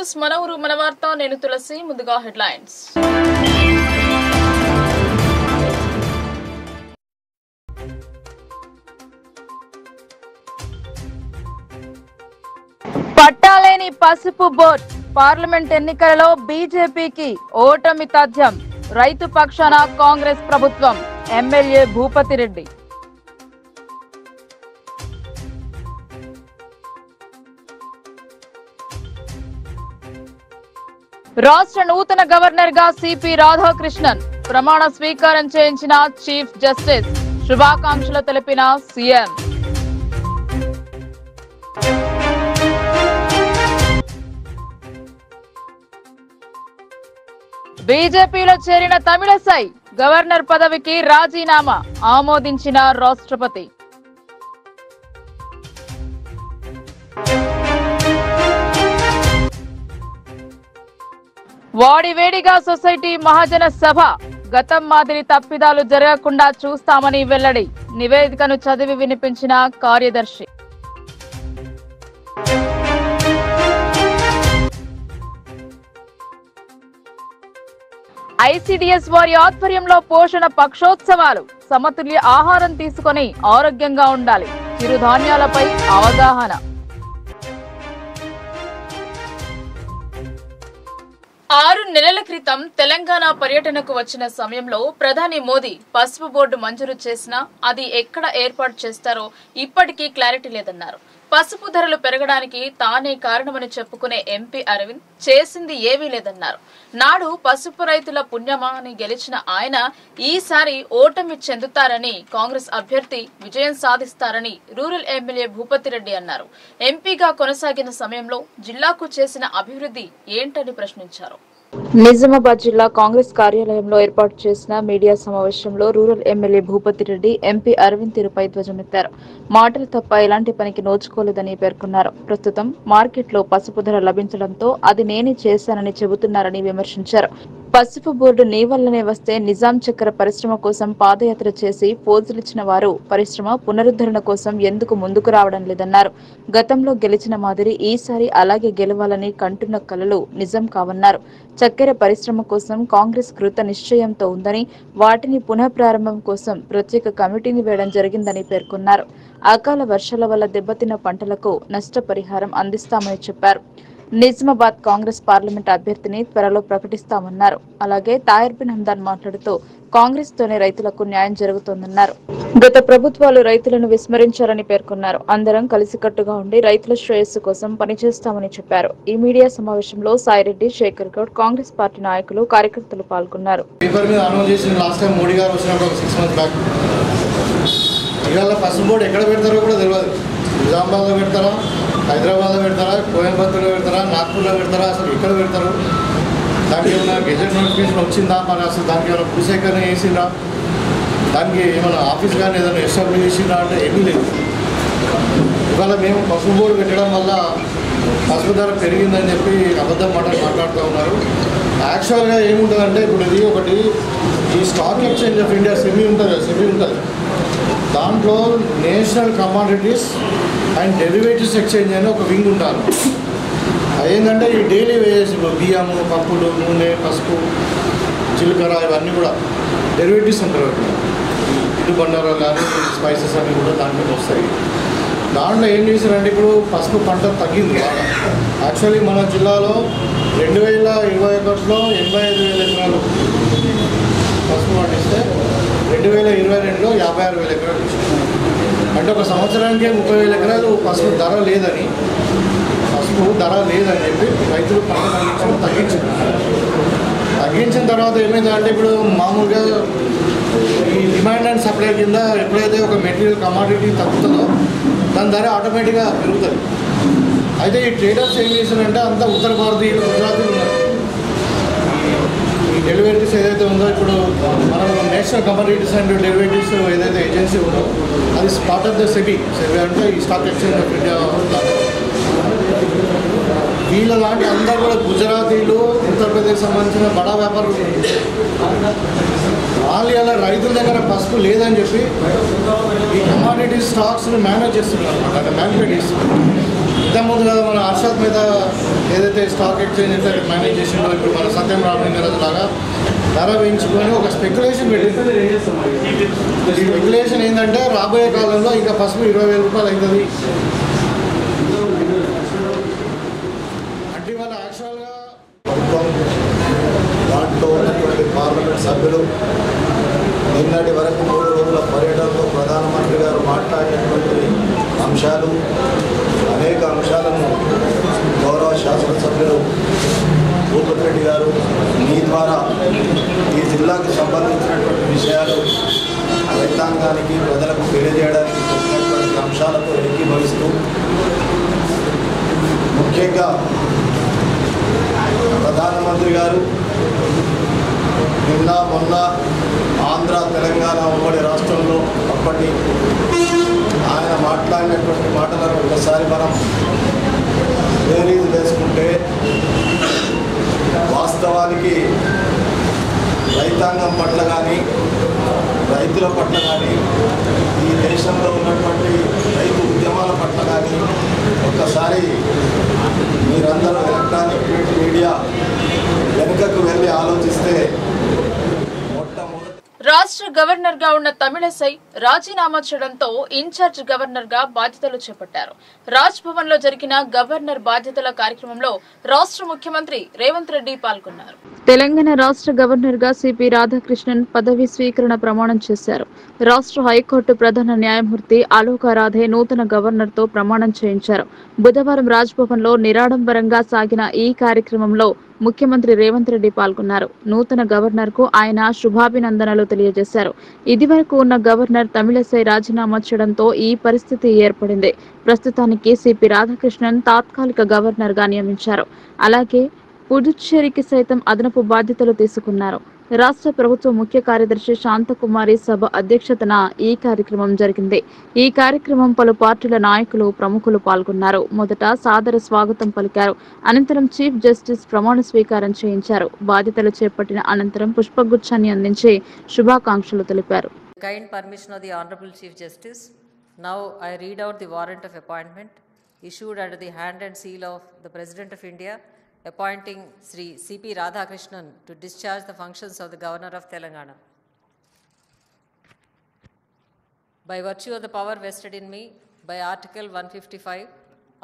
News మన ఊరు మన వార్త నేను తులసి ముందుగా హెడ్లైన్స్ పట్టాలేని పసుపు బోర్డు పార్లమెంట్ ఎన్నికలలో బీజేపీకి ఓటమి తథ్యం రైతు పక్షాన కాంగ్రెస్ ప్రభుత్వం ఎమ్మెల్యే భూపతి రెడ్డి రాష్ట్ర నూతన గవర్నర్ గా సిపి రాధాకృష్ణన్ ప్రమాణ స్వీకారం చేయించిన చీఫ్ జస్టిస్ శుభాకాంక్షలు తెలిపిన సీఎం బీజేపీలో చేరిన తమిళసై గవర్నర్ పదవికి రాజీనామా ఆమోదించిన రాష్ట్రపతి వాడివేడిగా సొసైటీ మహాజన సభ గతం మాదిరి తప్పిదాలు జరగకుండా చూస్తామని వెల్లడి నివేదికను చదివి వినిపించిన కార్యదర్శి ఐసిడిఎస్ వారి ఆధ్వర్యంలో పోషణ పక్షోత్సవాలు సమతుల్య ఆహారం తీసుకొని ఆరోగ్యంగా ఉండాలి చిరుధాన్యాలపై అవగాహన 6 నెలల క్రితం తెలంగాణ పర్యటనకు వచ్చిన సమయంలో ప్రధాని మోదీ పసుపు బోర్డు మంజూరు చేసినా అది ఎక్కడ ఏర్పాటు చేస్తారో ఇప్పటికీ క్లారిటీ లేదన్నారు. పసుపు ధరలు పెరగడానికి తానే కారణమని చెప్పుకునే ఎంపీ అరవింద్ చేసింది ఏమీ లేదన్నారు. నాడు పసుపు రైతుల పుణ్యమాని గెలిచిన ఆయన ఈసారి ఓటమి చెందుతారని కాంగ్రెస్ అభ్యర్థి విజయం సాధిస్తారని రూరల్ ఎమ్మెల్యే భూపతి రెడ్డి అన్నారు. ఎంపీగా కొనసాగిన సమయంలో జిల్లాకు చేసిన అభివృద్ధి ఏంటని ప్రశ్నించారు. నిజామాబాద్ జిల్లా కాంగ్రెస్ కార్యాలయంలో ఏర్పాటు చేసిన మీడియా సమావేశంలో rural MLA Bhupathi Reddy MP Arvind తీరుపై ధ్వజమెత్తారు. మాటలు తప్ప ఎలాంటి పనికి నోచుకోలేదని పేర్కొన్నారు. ప్రస్తుతం మార్కెట్లో పసుపు ధర లభించడంతో అది నేనే చేశానని చెబుతున్నారని విమర్శించారు. పసుపు బోర్డు నీ వల్లనే వస్తే నిజాం చక్కెర పరిశ్రమ కోసం పాదయాత్ర చేసి పోజులిచ్చిన వారు పరిశ్రమ పునరుద్ధరణ కోసం ఎందుకు ముందుకు రావడం లేదన్నారు. గతంలో గెలిచిన మాదిరి ఈసారి అలాగే గెలవాలని కంటున్న కలలు నిజం కావన్నారు. చక్కెర పరిశ్రమ కోసం కాంగ్రెస్ కృత నిశ్చయంతో ఉందని వాటిని పునఃప్రారంభం కోసం ప్రత్యేక కమిటీని వేయడం జరిగిందని పేర్కొన్నారు. అకాల వర్షాల వల్ల దెబ్బతిన్న పంటలకు నష్టపరిహారం అందిస్తామని చెప్పారు. నిజామాబాద్ కాంగ్రెస్ పార్లమెంట్ అభ్యర్థిని త్వరలో ప్రకటిస్తామన్నారు. అలాగే తాయర్బిన్ హందాన్ మాట్లాడుతూ కాంగ్రెస్ తోనే రైతులకు న్యాయం జరుగుతోందన్నారు. గత ప్రభుత్వాలు రైతులను విస్మరించారని పేర్కొన్నారు. అందరం కలిసికట్టుగా ఉండి రైతుల శ్రేయస్సు కోసం పనిచేస్తామని చెప్పారు. ఈ మీడియా సమావేశంలో సాయిరెడ్డి, శేఖర్ గౌడ్, కాంగ్రెస్ పార్టీ నాయకులు, కార్యకర్తలు పాల్గొన్నారు. నిజామాబాద్లో పెడతారా, హైదరాబాద్లో పెడతారా, కోయంబత్తూర్లో పెడతారా, నాగ్పూర్లో పెడతారా, అసలు ఎక్కడ పెడతారు? దానికి ఏమైనా గెజెట్ నోటిఫికేషన్ వచ్చిందా, మరి అసలు దానికి ఏమైనా భూసేకరణ చేసిందా, దానికి ఏమైనా ఆఫీస్ కానీ ఏదైనా ఎస్టాబ్లిష్ చేసిందా అంటే ఏమీ లేదు. ఇవాళ మేము పసుపు బోర్డు పెట్టడం వల్ల పసుపు ధర పెరిగిందని చెప్పి అబద్ధం మాట్లాడుతూ ఉన్నారు. యాక్చువల్గా ఏముంటుందంటే ఇప్పుడు ఇది ఒకటి ఈ stock exchange of India SEBI ఉంటుంది. దాంట్లో national commodities and derivatives exchange అని ఒక వింగ్ ఉంటారు. అదేంటంటే ఈ డైలీ వేజెస్ బియ్యము, పప్పులు, నూనె, పసుపు, జీలకర్ర ఇవన్నీ కూడా డెరివేటివ్స్ అంటారు. ఇల్లు బండారాలు కానీ స్పైసెస్ అన్నీ కూడా దాంట్లో వస్తాయి. దాంట్లో ఏం చేశారంటే ఇప్పుడు పసుపు పంట తగ్గింది బాగా. యాక్చువల్లీ మన జిల్లాలో 2021లో 85,000 ఎకరాలు పసుపు పండిస్తే 2022లో 56,000 ఎకరాలు వచ్చింది. అంటే ఒక సంవత్సరానికే 30,000 ఎకరాలు పసుపు ధర లేదని చెప్పి రైతులు పంట పండించడం తగ్గించిన తర్వాత ఏమైందంటే ఇప్పుడు మామూలుగా ఈ డిమాండ్ అండ్ సప్లై కింద ఎప్పుడైతే ఒక మెటీరియల్ కమాడిటీ తగ్గుతుందో దాని ధర ఆటోమేటిక్గా పెరుగుతుంది. అయితే ఈ ట్రేడర్స్ ఏం చేశారంటే అంతా ఉత్తర భారతీయులు, గుజరాతీయులు ఉన్నారు. ఈ డెలివరీస్ ఏదైతే ఉందో ఇప్పుడు మనం నేషనల్ కమాడిటీస్ అండ్ డెలివరీస్ ఏదైతే ఏజెన్సీ ఉందో అది పార్ట్ ఆఫ్ ద సెబీ అంటే ఈ స్టాక్ ఎక్స్చేంజ్ ఆఫ్ ఇండియా. వీళ్ళ లాంటి అందరూ కూడా గుజరాతీలు, ఉత్తరప్రదేశ్ సంబంధించిన బడా వ్యాపారులు వాళ్ళు అలా రైతుల దగ్గర పసుపు లేదని చెప్పి ఈ కమాడిటీ స్టాక్స్ని మేనేజ్ చేస్తున్నారు అనమాట, మ్యానిపులేట్ చేస్తున్నారు. ఇంతకుముందు కదా మన హర్షద్ మీద ఏదైతే స్టాక్ ఎక్స్చేంజ్ అయితే మేనేజ్ చేసిండో ఇప్పుడు మన సత్యం రామలింగరాజు లాగా ధర వేయించుకొని ఒక స్పెక్యులేషన్ పెట్టింది. ఈ స్పెక్యులేషన్ ఏంటంటే రాబోయే కాలంలో ఇంకా పసుపు 20,000 రూపాయలు అవుతుంది అంటే వాళ్ళ యాక్చువల్గా దాంట్లో ఉన్నటువంటి పార్లమెంట్ సభ్యులు నిన్నటి వరకు 3 రోజుల పర్యటనలో ప్రధానమంత్రి గారు మాట్లాడినటువంటి అంశాలు అనేక అంశాలను గౌరవ శాసనసభ్యులు భూపతి రెడ్డి గారు మీ ద్వారా ఈ జిల్లాకు సంబంధించినటువంటి విషయాలు రైతాంగానికి ప్రజలకు తెలియజేయడానికి చెప్పినటువంటి అంశాలతో ఏకీభవిస్తూ ముఖ్యంగా ప్రధానమంత్రి గారు నిన్న మొన్న ఆంధ్ర తెలంగాణ ఉమ్మడి రాష్ట్రంలో అప్పటి ఆయన మాట్లాడినటువంటి మాటలను ఒకసారి మనం బేరీజు వేసుకుంటే వాస్తవానికి రైతాంగం పట్ల కానీ రైతుల పట్ల కానీ ఈ దేశంలో ఉన్నటువంటి రైతు ఉద్యమాల పట్ల కానీ ఒక్కసారి మీరందరూ ఎలక్ట్రానిక్ మీడియా వెనుకకు వెళ్ళి ఆలోచిస్తే రాష్ట్ర గవర్నర్ గా ఉన్న తమిళసై రాజీనామా చేయడంతో ఇన్ఛార్జ్ గవర్నర్ గా బాధ్యతలు చేపట్టారు. రాజ్ భవన్ లో జరిగిన గవర్నర్ బాధ్యతల కార్యక్రమంలో రాష్ట్ర ముఖ్యమంత్రి రేవంత్ రెడ్డి పాల్గొన్నారు. తెలంగాణ రాష్ట్ర గవర్నర్ గా సిపి రాధాకృష్ణన్ పదవి స్వీకరణ ప్రమాణం చేశారు. రాష్ట్ర హైకోర్టు ప్రధాన న్యాయమూర్తి అలోక రాధే నూతన గవర్నర్ తో ప్రమాణం చేయించారు. బుధవారం రాజ్ భవన్ లో నిరాడంబరంగా సాగిన ఈ కార్యక్రమంలో ముఖ్యమంత్రి రేవంత్ రెడ్డి పాల్గొన్నారు. నూతన గవర్నర్ కు ఆయన శుభాభినందనలు తెలియజేశారు. ఇదివరకు ఉన్న గవర్నర్ తమిళసై రాజీనామా చేయడంతో ఈ పరిస్థితి ఏర్పడింది. ప్రస్తుతానికి సిపి రాధాకృష్ణన్ తాత్కాలిక గవర్నర్ గా నియమించారు. అలాగే పుదుచ్చేరికి సైతం అదనపు బాధ్యతలు తీసుకున్నారు. రాష్ట్ర ప్రభుత్వ ముఖ్య కార్యదర్శి శాంతకుమారి సభ అధ్యక్షతన ఈ కార్యక్రమం జరిగింది. ఈ కార్యక్రమం పలు పార్టీల నాయకులు ప్రముఖులు పాల్గొన్నారు. మొదట సాదర స్వాగతం పలికారు. అనంతరం చీఫ్ జస్టిస్ ప్రమాణ స్వీకారం చేయించారు. బాధ్యతలు చేపట్టిన అనంతరం పుష్పగుచ్ఛాన్ని అందించి శుభాకాంక్షలు తెలిపారు. Kind permission of the Honorable Chief Justice, now I read out the warrant of appointment issued under the hand and seal of the President of India, appointing Sri C.P. Radhakrishnan to discharge the functions of the Governor of Telangana. By virtue of the power vested in me by Article 155,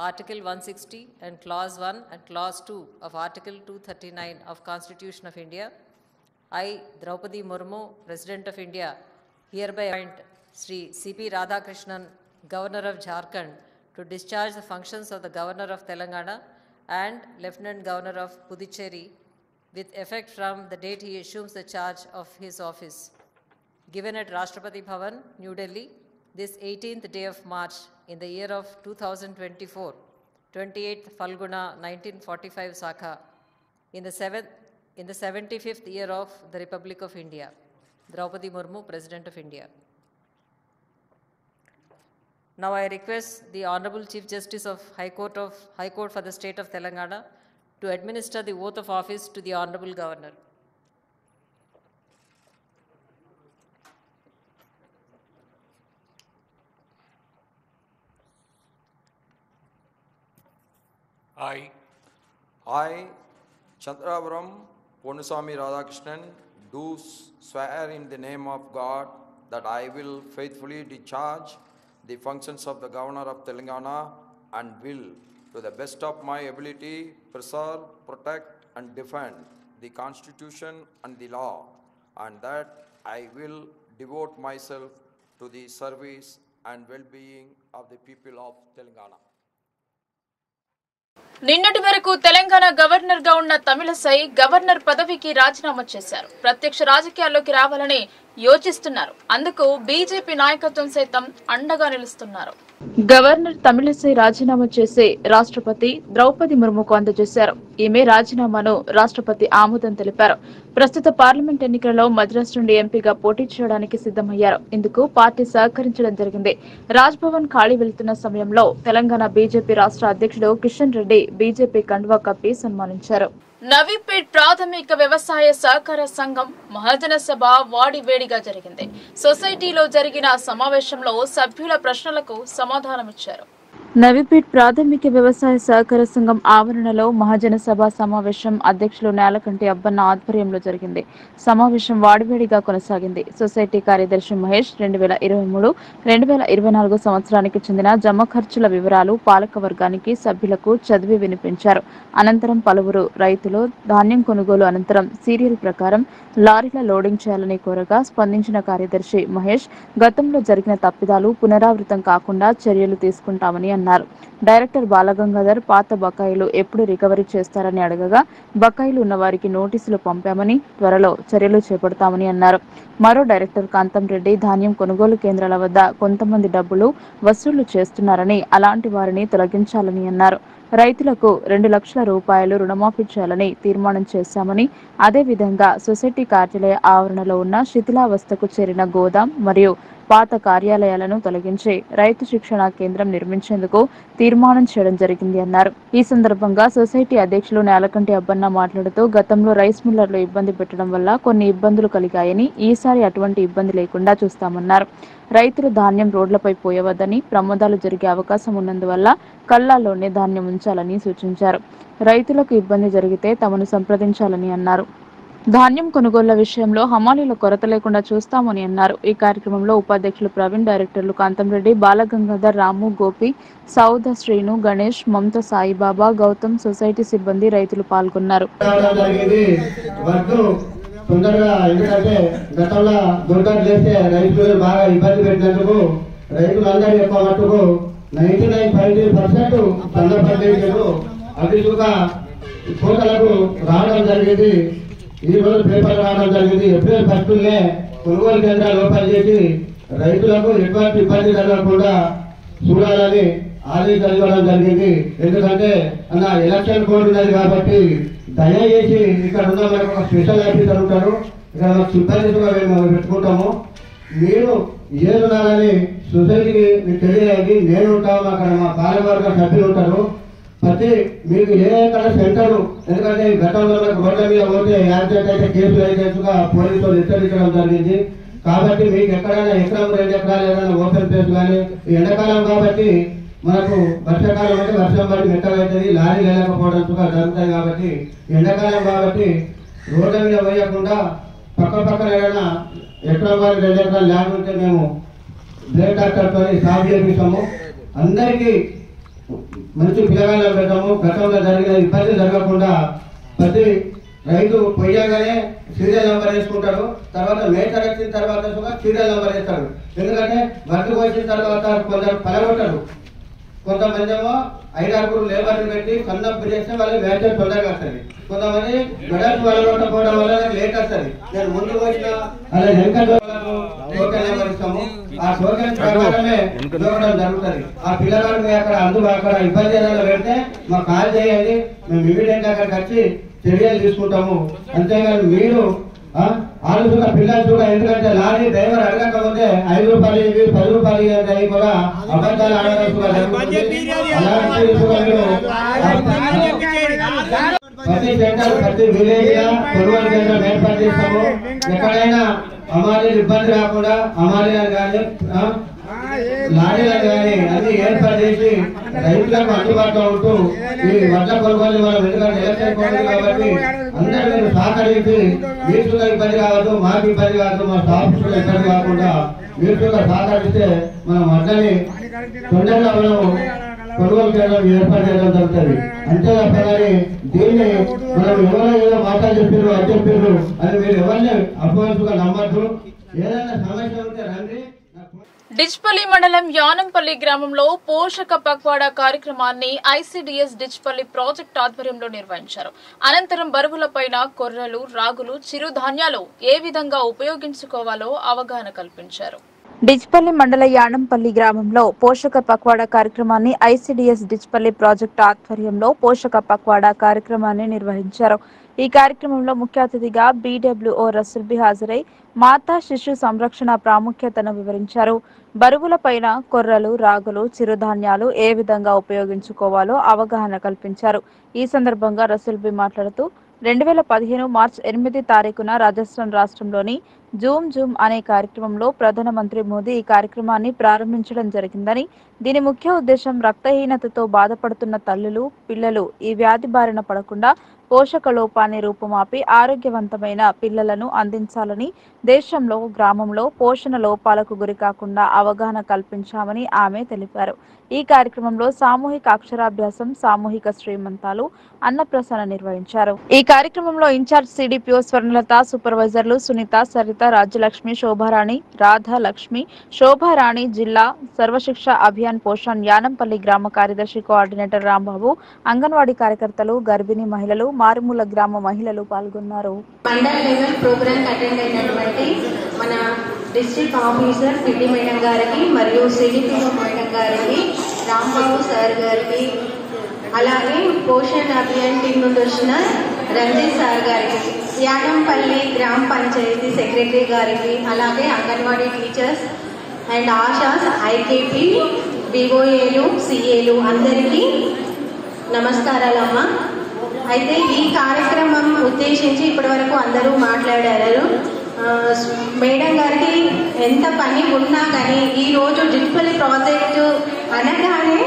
Article 160 and Clause 1 and Clause 2 of Article 239 of Constitution of India, I, Draupadi Murmu, President of India, hereby appoint Sri C.P. Radhakrishnan, Governor of Jharkhand, to discharge the functions of the Governor of Telangana and Lieutenant Governor of Puducherry with effect from the date he assumes the charge of his office. Given at Rashtrapati Bhavan, New Delhi, this 18th day of March in the year of 2024, 28th Falguna 1945 Sakha, in the 75th year of the Republic of India. Draupadi Murmu, President of India. Now I request the Honorable Chief Justice of High Court for the State of Telangana to administer the oath of office to the Honorable Governor. I, Chandravaram Ponusami Radhakrishnan, do swear in the name of God that I will faithfully discharge the functions of the Governor of Telangana and will, to the best of my ability, preserve, protect and defend the Constitution and the law, and that I will devote myself to the service and well-being of the people of Telangana. నిన్నటి వరకు Telangana governor గా ఉన్న Tamilisai governor పదవికి రాజీనామా చేశారు. ప్రత్యక్ష రాజకీయాల్లోకి రావాలని యోచిస్తున్నారు. అందుకు బీజేపీ నాయకత్వం సైతం అండగా నిలుస్తున్నారు. గవర్నర్ తమిళసై రాజీనామా చేసి రాష్ట్రపతి ద్రౌపది ముర్ముకు అందజేశారు. ఈమె రాజీనామాను రాష్ట్రపతి ఆమోదం తెలిపారు. ప్రస్తుత పార్లమెంట్ ఎన్నికలలో మద్రాసు నుండి ఎంపీగా పోటీ చేయడానికి సిద్ధమయ్యారు. ఇందుకు పార్టీ సహకరించడం జరిగింది. రాజ్ భవన్ ఖాళీ వెళ్తున్న సమయంలో తెలంగాణ బీజేపీ రాష్ట్ర అధ్యక్షుడు కిషన్ రెడ్డి బీజేపీ కండువా కప్పి సన్మానించారు. నవీపేట్ ప్రాథమిక వ్యవసాయ సహకార సంఘం మహాజన సభ వాడివేడిగా జరిగింది. సొసైటీలో జరిగిన సమావేశంలో సభ్యుల ప్రశ్నలకు సమాధానమిచ్చారు. నవిపేట్ ప్రాథమిక వ్యవసాయ సహకార సంఘం ఆవరణలో మహాజన సభ సమావేశం అధ్యక్షులు నేలకంటి అబ్బన్న ఆధ్వర్యంలో జరిగింది. సమావేశం వాడివేడిగా కొనసాగింది. సొసైటీ కార్యదర్శి మహేష్ 2023-2024 సంవత్సరానికి చెందిన జమ ఖర్చుల వివరాలు పాలక వర్గానికి సభ్యులకు చదివి వినిపించారు. అనంతరం పలువురు రైతులు ధాన్యం కొనుగోలు అనంతరం సీరియల్ ప్రకారం లారీల లోడింగ్ చేయాలని కోరగా స్పందించిన కార్యదర్శి మహేష్ గతంలో జరిగిన తప్పిదాలు పునరావృతం కాకుండా చర్యలు తీసుకుంటామని అన్నారు. డైరెక్టర్ బాలగంగాధర్ పాత బకాయిలు ఎప్పుడు రికవరీ చేస్తారని అడగగా బకాయిలు ఉన్న వారికి నోటీసులు పంపామని త్వరలో చర్యలు చేపడతామని అన్నారు. మరో డైరెక్టర్ కాంతం రెడ్డి ధాన్యం కొనుగోలు కేంద్రాల వద్ద కొంతమంది డబ్బులు వసూలు చేస్తున్నారని అలాంటి వారిని తొలగించాలని అన్నారు. రైతులకు 2 లక్షల రూపాయలు రుణమాఫీ చేయాలని తీర్మానం చేశామని, అదేవిధంగా సొసైటీ కార్యాలయ ఆవరణలో ఉన్న శిథిలావస్థకు చేరిన గోదాం మరియు పాత కార్యాలయాలను తొలగించి రైతు శిక్షణ కేంద్రం నిర్మించేందుకు తీర్మానం చేయడం జరిగింది అన్నారు. ఈ సందర్భంగా సొసైటీ అధ్యక్షులు నేలకంటి అబ్బన్న మాట్లాడుతూ గతంలో రైస్ మిల్లర్లు ఇబ్బంది పెట్టడం వల్ల కొన్ని ఇబ్బందులు కలిగాయని, ఈసారి అటువంటి ఇబ్బంది లేకుండా చూస్తామన్నారు. రైతులు ధాన్యం రోడ్లపై పోయవద్దని, ప్రమాదాలు జరిగే అవకాశం ఉన్నందువల్ల కళ్ళాల్లోనే ధాన్యం ఉంచాలని సూచించారు. రైతులకు ఇబ్బంది జరిగితే తమను సంప్రదించాలని అన్నారు. ధాన్యం కొనుగోళ్ల విషయంలో హమాలీల కొరత లేకుండా చూస్తామని అన్నారు. ఈ కార్యక్రమంలో ఉపాధ్యక్షులు ప్రవీణ్, డైరెక్టర్లు కాంతంరెడ్డి, బాలగంగాధర్, రాము, గోపి, సౌద, శ్రీను, గణేష్, మమత, సాయిబాబా, గౌతమ్, సొసైటీ సిబ్బంది, రైతులు పాల్గొన్నారు. తొందరగా ఎందుకంటే గతంలో దుర్ఘటన చేస్తే రైతులు బాగా ఇబ్బంది పెట్టినందుకు రైతులందరూ ఎక్కువ మట్టుకు 99.3% సందర్భంలో అభివృద్ధిగా కోతలకు రావడం జరిగింది. ఈ రోజు పేపర్ రావడం జరిగింది. ఏప్రిల్ 1 కొనుగోలు కేంద్రాలు ఓపెన్ చేసి రైతులకు ఎటువంటి ఇబ్బంది కలగకుండా చూడాలని ఆదేశాలు ఇవ్వడం జరిగింది. ఎందుకంటే అన్న ఎలక్షన్ కోడ్ ఉన్నది కాబట్టి దయచేసి ఇక్కడ ఉన్న మనకు ఒక స్పెషల్ ఆఫీసర్ ఉంటారు, ఇక్కడ మాకు సిబ్బంది మేము పెట్టుకుంటాము. మీరు ఏదున్నారని సొసైటీకి మీకు తెలియదు, నేను ఉంటాము, అక్కడ మా పాలకవర్గ సభ్యులు ఉంటారు. ప్రతి మీకు ఏ ఎక్కడ సెంటర్, ఎందుకంటే గతంలో మనకు రోడ్ల మీద పోతే యాక్సిడెంట్ అయితే కేసులు అయినట్టుగా పోలీసులు హెచ్చరించడం జరిగింది. కాబట్టి మీకు ఎక్కడైనా ఎకరం 2 ఎకరాలు ఏదైనా ఓపెన్ ప్లేస్ కానీ, ఎండాకాలం కాబట్టి మనకు వర్షాకాలం అంటే వర్షం పడి మెత్తగవుతుంది, లారీలు వెళ్ళకపోవడంతో జరుగుతాయి. కాబట్టి ఎండాకాలం కాబట్టి రోడ్ల మీద వేయకుండా పక్కన ఏదైనా ఎకరం 2 ఎకరాలు ల్యాండ్ ఉంటే మేము బ్లేడ్ డాక్టర్తో సాగు చేపిస్తాము. అందరికీ మంచి పిల్లగాళ్ళని పెట్టాము. గతంలో జరిగిన ఇబ్బంది జరగకుండా ప్రతి రైతు పొయ్యగానే సీరియల్ నెంబర్ వేసుకుంటాడు. తర్వాత మేటర్ వచ్చిన తర్వాత సీరియల్ నెంబర్ వేస్తాడు. ఎందుకంటే వర్క్ వచ్చిన తర్వాత కొందరు పలగొట్టారు, కొంతమంది ఏమో 5-6 లేబర్ని పెట్టి కన్నప్పు చేస్తే వాళ్ళు మేటర్ తొందరగా వస్తుంది. కొంతమంది మెడల్స్ పలగొట్టకపోవడం వల్ల లేట్ వస్తుంది. నేను ముందు వచ్చిన అలా వెనక టోకెన్ నెంబర్ ఇస్తాము. ఆ టోకెన్ ప్రకారమే దూరడం జరుగుతుంది. ఆ పిల్లగాడు అక్కడ అక్కడ ఇబ్బంది ఏదైనా పెడితే మాకు కాల్ చేయండి, మేము ఇమీడియట్ అక్కడికి వచ్చి చర్యలు తీసుకుంటాము. అంతేగాని మీరు ఆలోచన పిల్లలు కూడా, ఎందుకంటే లారీ డ్రైవర్ అడగకపోతే 5 రూపాయలు 10 రూపాయలు అవి కూడా అబద్ధాలు ఆడడం కూడా జరుగుతుంది. ప్రతి సెంటర్ ప్రతి విలేజ్ గా కొనుగోలు కేంద్రం ఏర్పాటు చేస్తాము. ఎక్కడైనా అమాలీలు ఇబ్బంది రాకుండా అమాలీలను కానీ లారీలను కానీ అన్ని ఏర్పాటు చేసి రైతులకు అందుబాటులో ఉంటూ ఈ వడ్ల కొనుగోలు మనం ఎందుకంటే ఎలక్షన్ కోడ్ కాబట్టి అందరూ మీరు సహకరించి మీరు కూడా ఇబ్బంది కావద్దు, మాకు ఇబ్బంది కావద్దు, మా స్టాఫ్ కూడా ఇబ్బంది కాకుండా మీరు కూడా సహకరిస్తే మనం వడ్లని తొందరగా మనం కొనుగోలు కేంద్రం ఏర్పాటు చేయడం జరుగుతుంది. అంతే తప్ప కానీ దీన్ని మనం ఎవరో ఏదో మాటలు చెప్పారు అది చెప్పారు అని మీరు ఎవరిని అపోహగా నమ్మద్దు. ఏదైనా సమస్య ఉంటే రండి. డిచ్పల్లి మండలం యానంపల్లి గ్రామంలో పోషక పక్వాడా కార్యక్రమాన్ని ఐసీడీఎస్ డిచ్పల్లి ప్రాజెక్ట్ ఆధ్వర్యంలో నిర్వహించారు. అనంతరం బరువులపైన కొర్రలు, రాగులు, చిరుధాన్యాలు ఏ విధంగా ఉపయోగించుకోవాలో అవగాహన కల్పించారు. డిచ్పల్లి మండల యానంపల్లి గ్రామంలో పోషక పక్వాడా కార్యక్రమాన్ని ఐసీడీఎస్ డిచ్పల్లి ప్రాజెక్టు ఆధ్వర్యంలో పోషక పక్వాడా కార్యక్రమాన్ని నిర్వహించారు. ఈ కార్యక్రమంలో ముఖ్య అతిథిగా బీడబ్ల్యూఓ రసూల్బీ హాజరై మాతా శిశు సంరక్షణ ప్రాముఖ్యతను వివరించారు. బరువులపైన కొర్రలు, రాగులు, చిరుధాన్యాలు ఏ విధంగా ఉపయోగించుకోవాలో అవగాహన కల్పించారు. ఈ సందర్భంగా రసూల్బీ మాట్లాడుతూ 2015 మార్చి 8 తారీఖున రాజస్థాన్ రాష్ట్రంలోని జూమ్ జూమ్ అనే కార్యక్రమంలో ప్రధానమంత్రి మోదీ ఈ కార్యక్రమాన్ని ప్రారంభించడం జరిగిందని, దీని ముఖ్య ఉద్దేశం రక్తహీనతతో బాధపడుతున్న తల్లులు, పిల్లలు ఈ వ్యాధి బారిన పడకుండా పోషక లోపాన్ని రూపుమాపి ఆరోగ్యవంతమైన పిల్లలను అందించాలని, దేశంలో గ్రామంలో పోషణ లోపాలకు గురికాకుండా అవగాహన కల్పించామని ఆమె తెలిపారు. ఈ కార్యక్రమంలో సామూహిక అక్షరాభ్యాసం, సామూహిక శ్రీమంతాలు, అన్నప్రసన్న నిర్వహించారు. ఈ కార్యక్రమంలో ఇన్ఛార్జ్ సిడిపిఓ స్వర్ణలత, సూపర్వైజర్లు సునీత, సరిత, రాజ్యలక్ష్మి, శోభారాణి, రాధా లక్ష్మి, శోభారాణి, జిల్లా సర్వశిక్ష అభియాన్ పోషణ్ యానంపల్లి గ్రామ కార్యదర్శి కోఆర్డినేటర్ రాంబాబు, అంగన్వాడీ కార్యకర్తలు, గర్భిణీ మహిళలు, మారుమూల గ్రామ మహిళలు పాల్గొన్నారు. మండల్ లెవెల్ ప్రోగ్రామ్ అటెండ్ అయినటువంటి మన డిస్ట్రిక్ట్ ఆఫీసర్ పిటి మేడం గారికి మరియు సిడిపిఓ మేడం గారికి, రాంబాబు సార్ గారికి, అలాగే పోషణ్ అభియాన్ టీం నుండి వచ్చిన రంజిత్ సార్ గారికి, యానంపల్లి గ్రామ పంచాయతీ సెక్రటరీ గారికి, అలాగే anganwadi teachers and ASHAs, IKP, డిఓఏలు, సిఏలు అందరికీ నమస్కారాలమ్మా. అయితే ఈ కార్యక్రమం ఉద్దేశించి ఇప్పటి వరకు అందరూ మాట్లాడారు. మేడం గారికి ఎంత పని ఉన్నా కానీ ఈరోజు డిస్పెల్లి ప్రాజెక్టు అనగానే,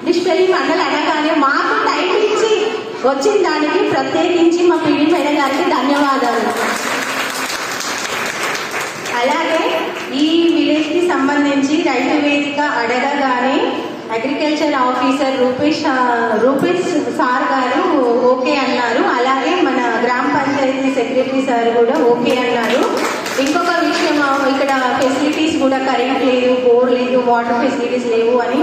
డిస్పెల్లి మండలి అనగానే మాకు టైం ఇచ్చి వచ్చిన దానికి ప్రత్యేకించి మా పిడి మేడం గారికి ధన్యవాదాలు. అలాగే ఈ విలేజ్కి సంబంధించి రైతు వేదిక అడగగానే అగ్రికల్చర్ ఆఫీసర్ రూపేష్ సార్ గారు ఓకే అన్నారు. అలాగే మన గ్రామ పంచాయతీ సెక్రటరీ సార్ కూడా ఓకే అన్నారు. ఇంకొక విషయం, ఇక్కడ ఫెసిలిటీస్ కూడా కరెంట్ లేదు, బోర్ లేదు, వాటర్ ఫెసిలిటీస్ లేవు అని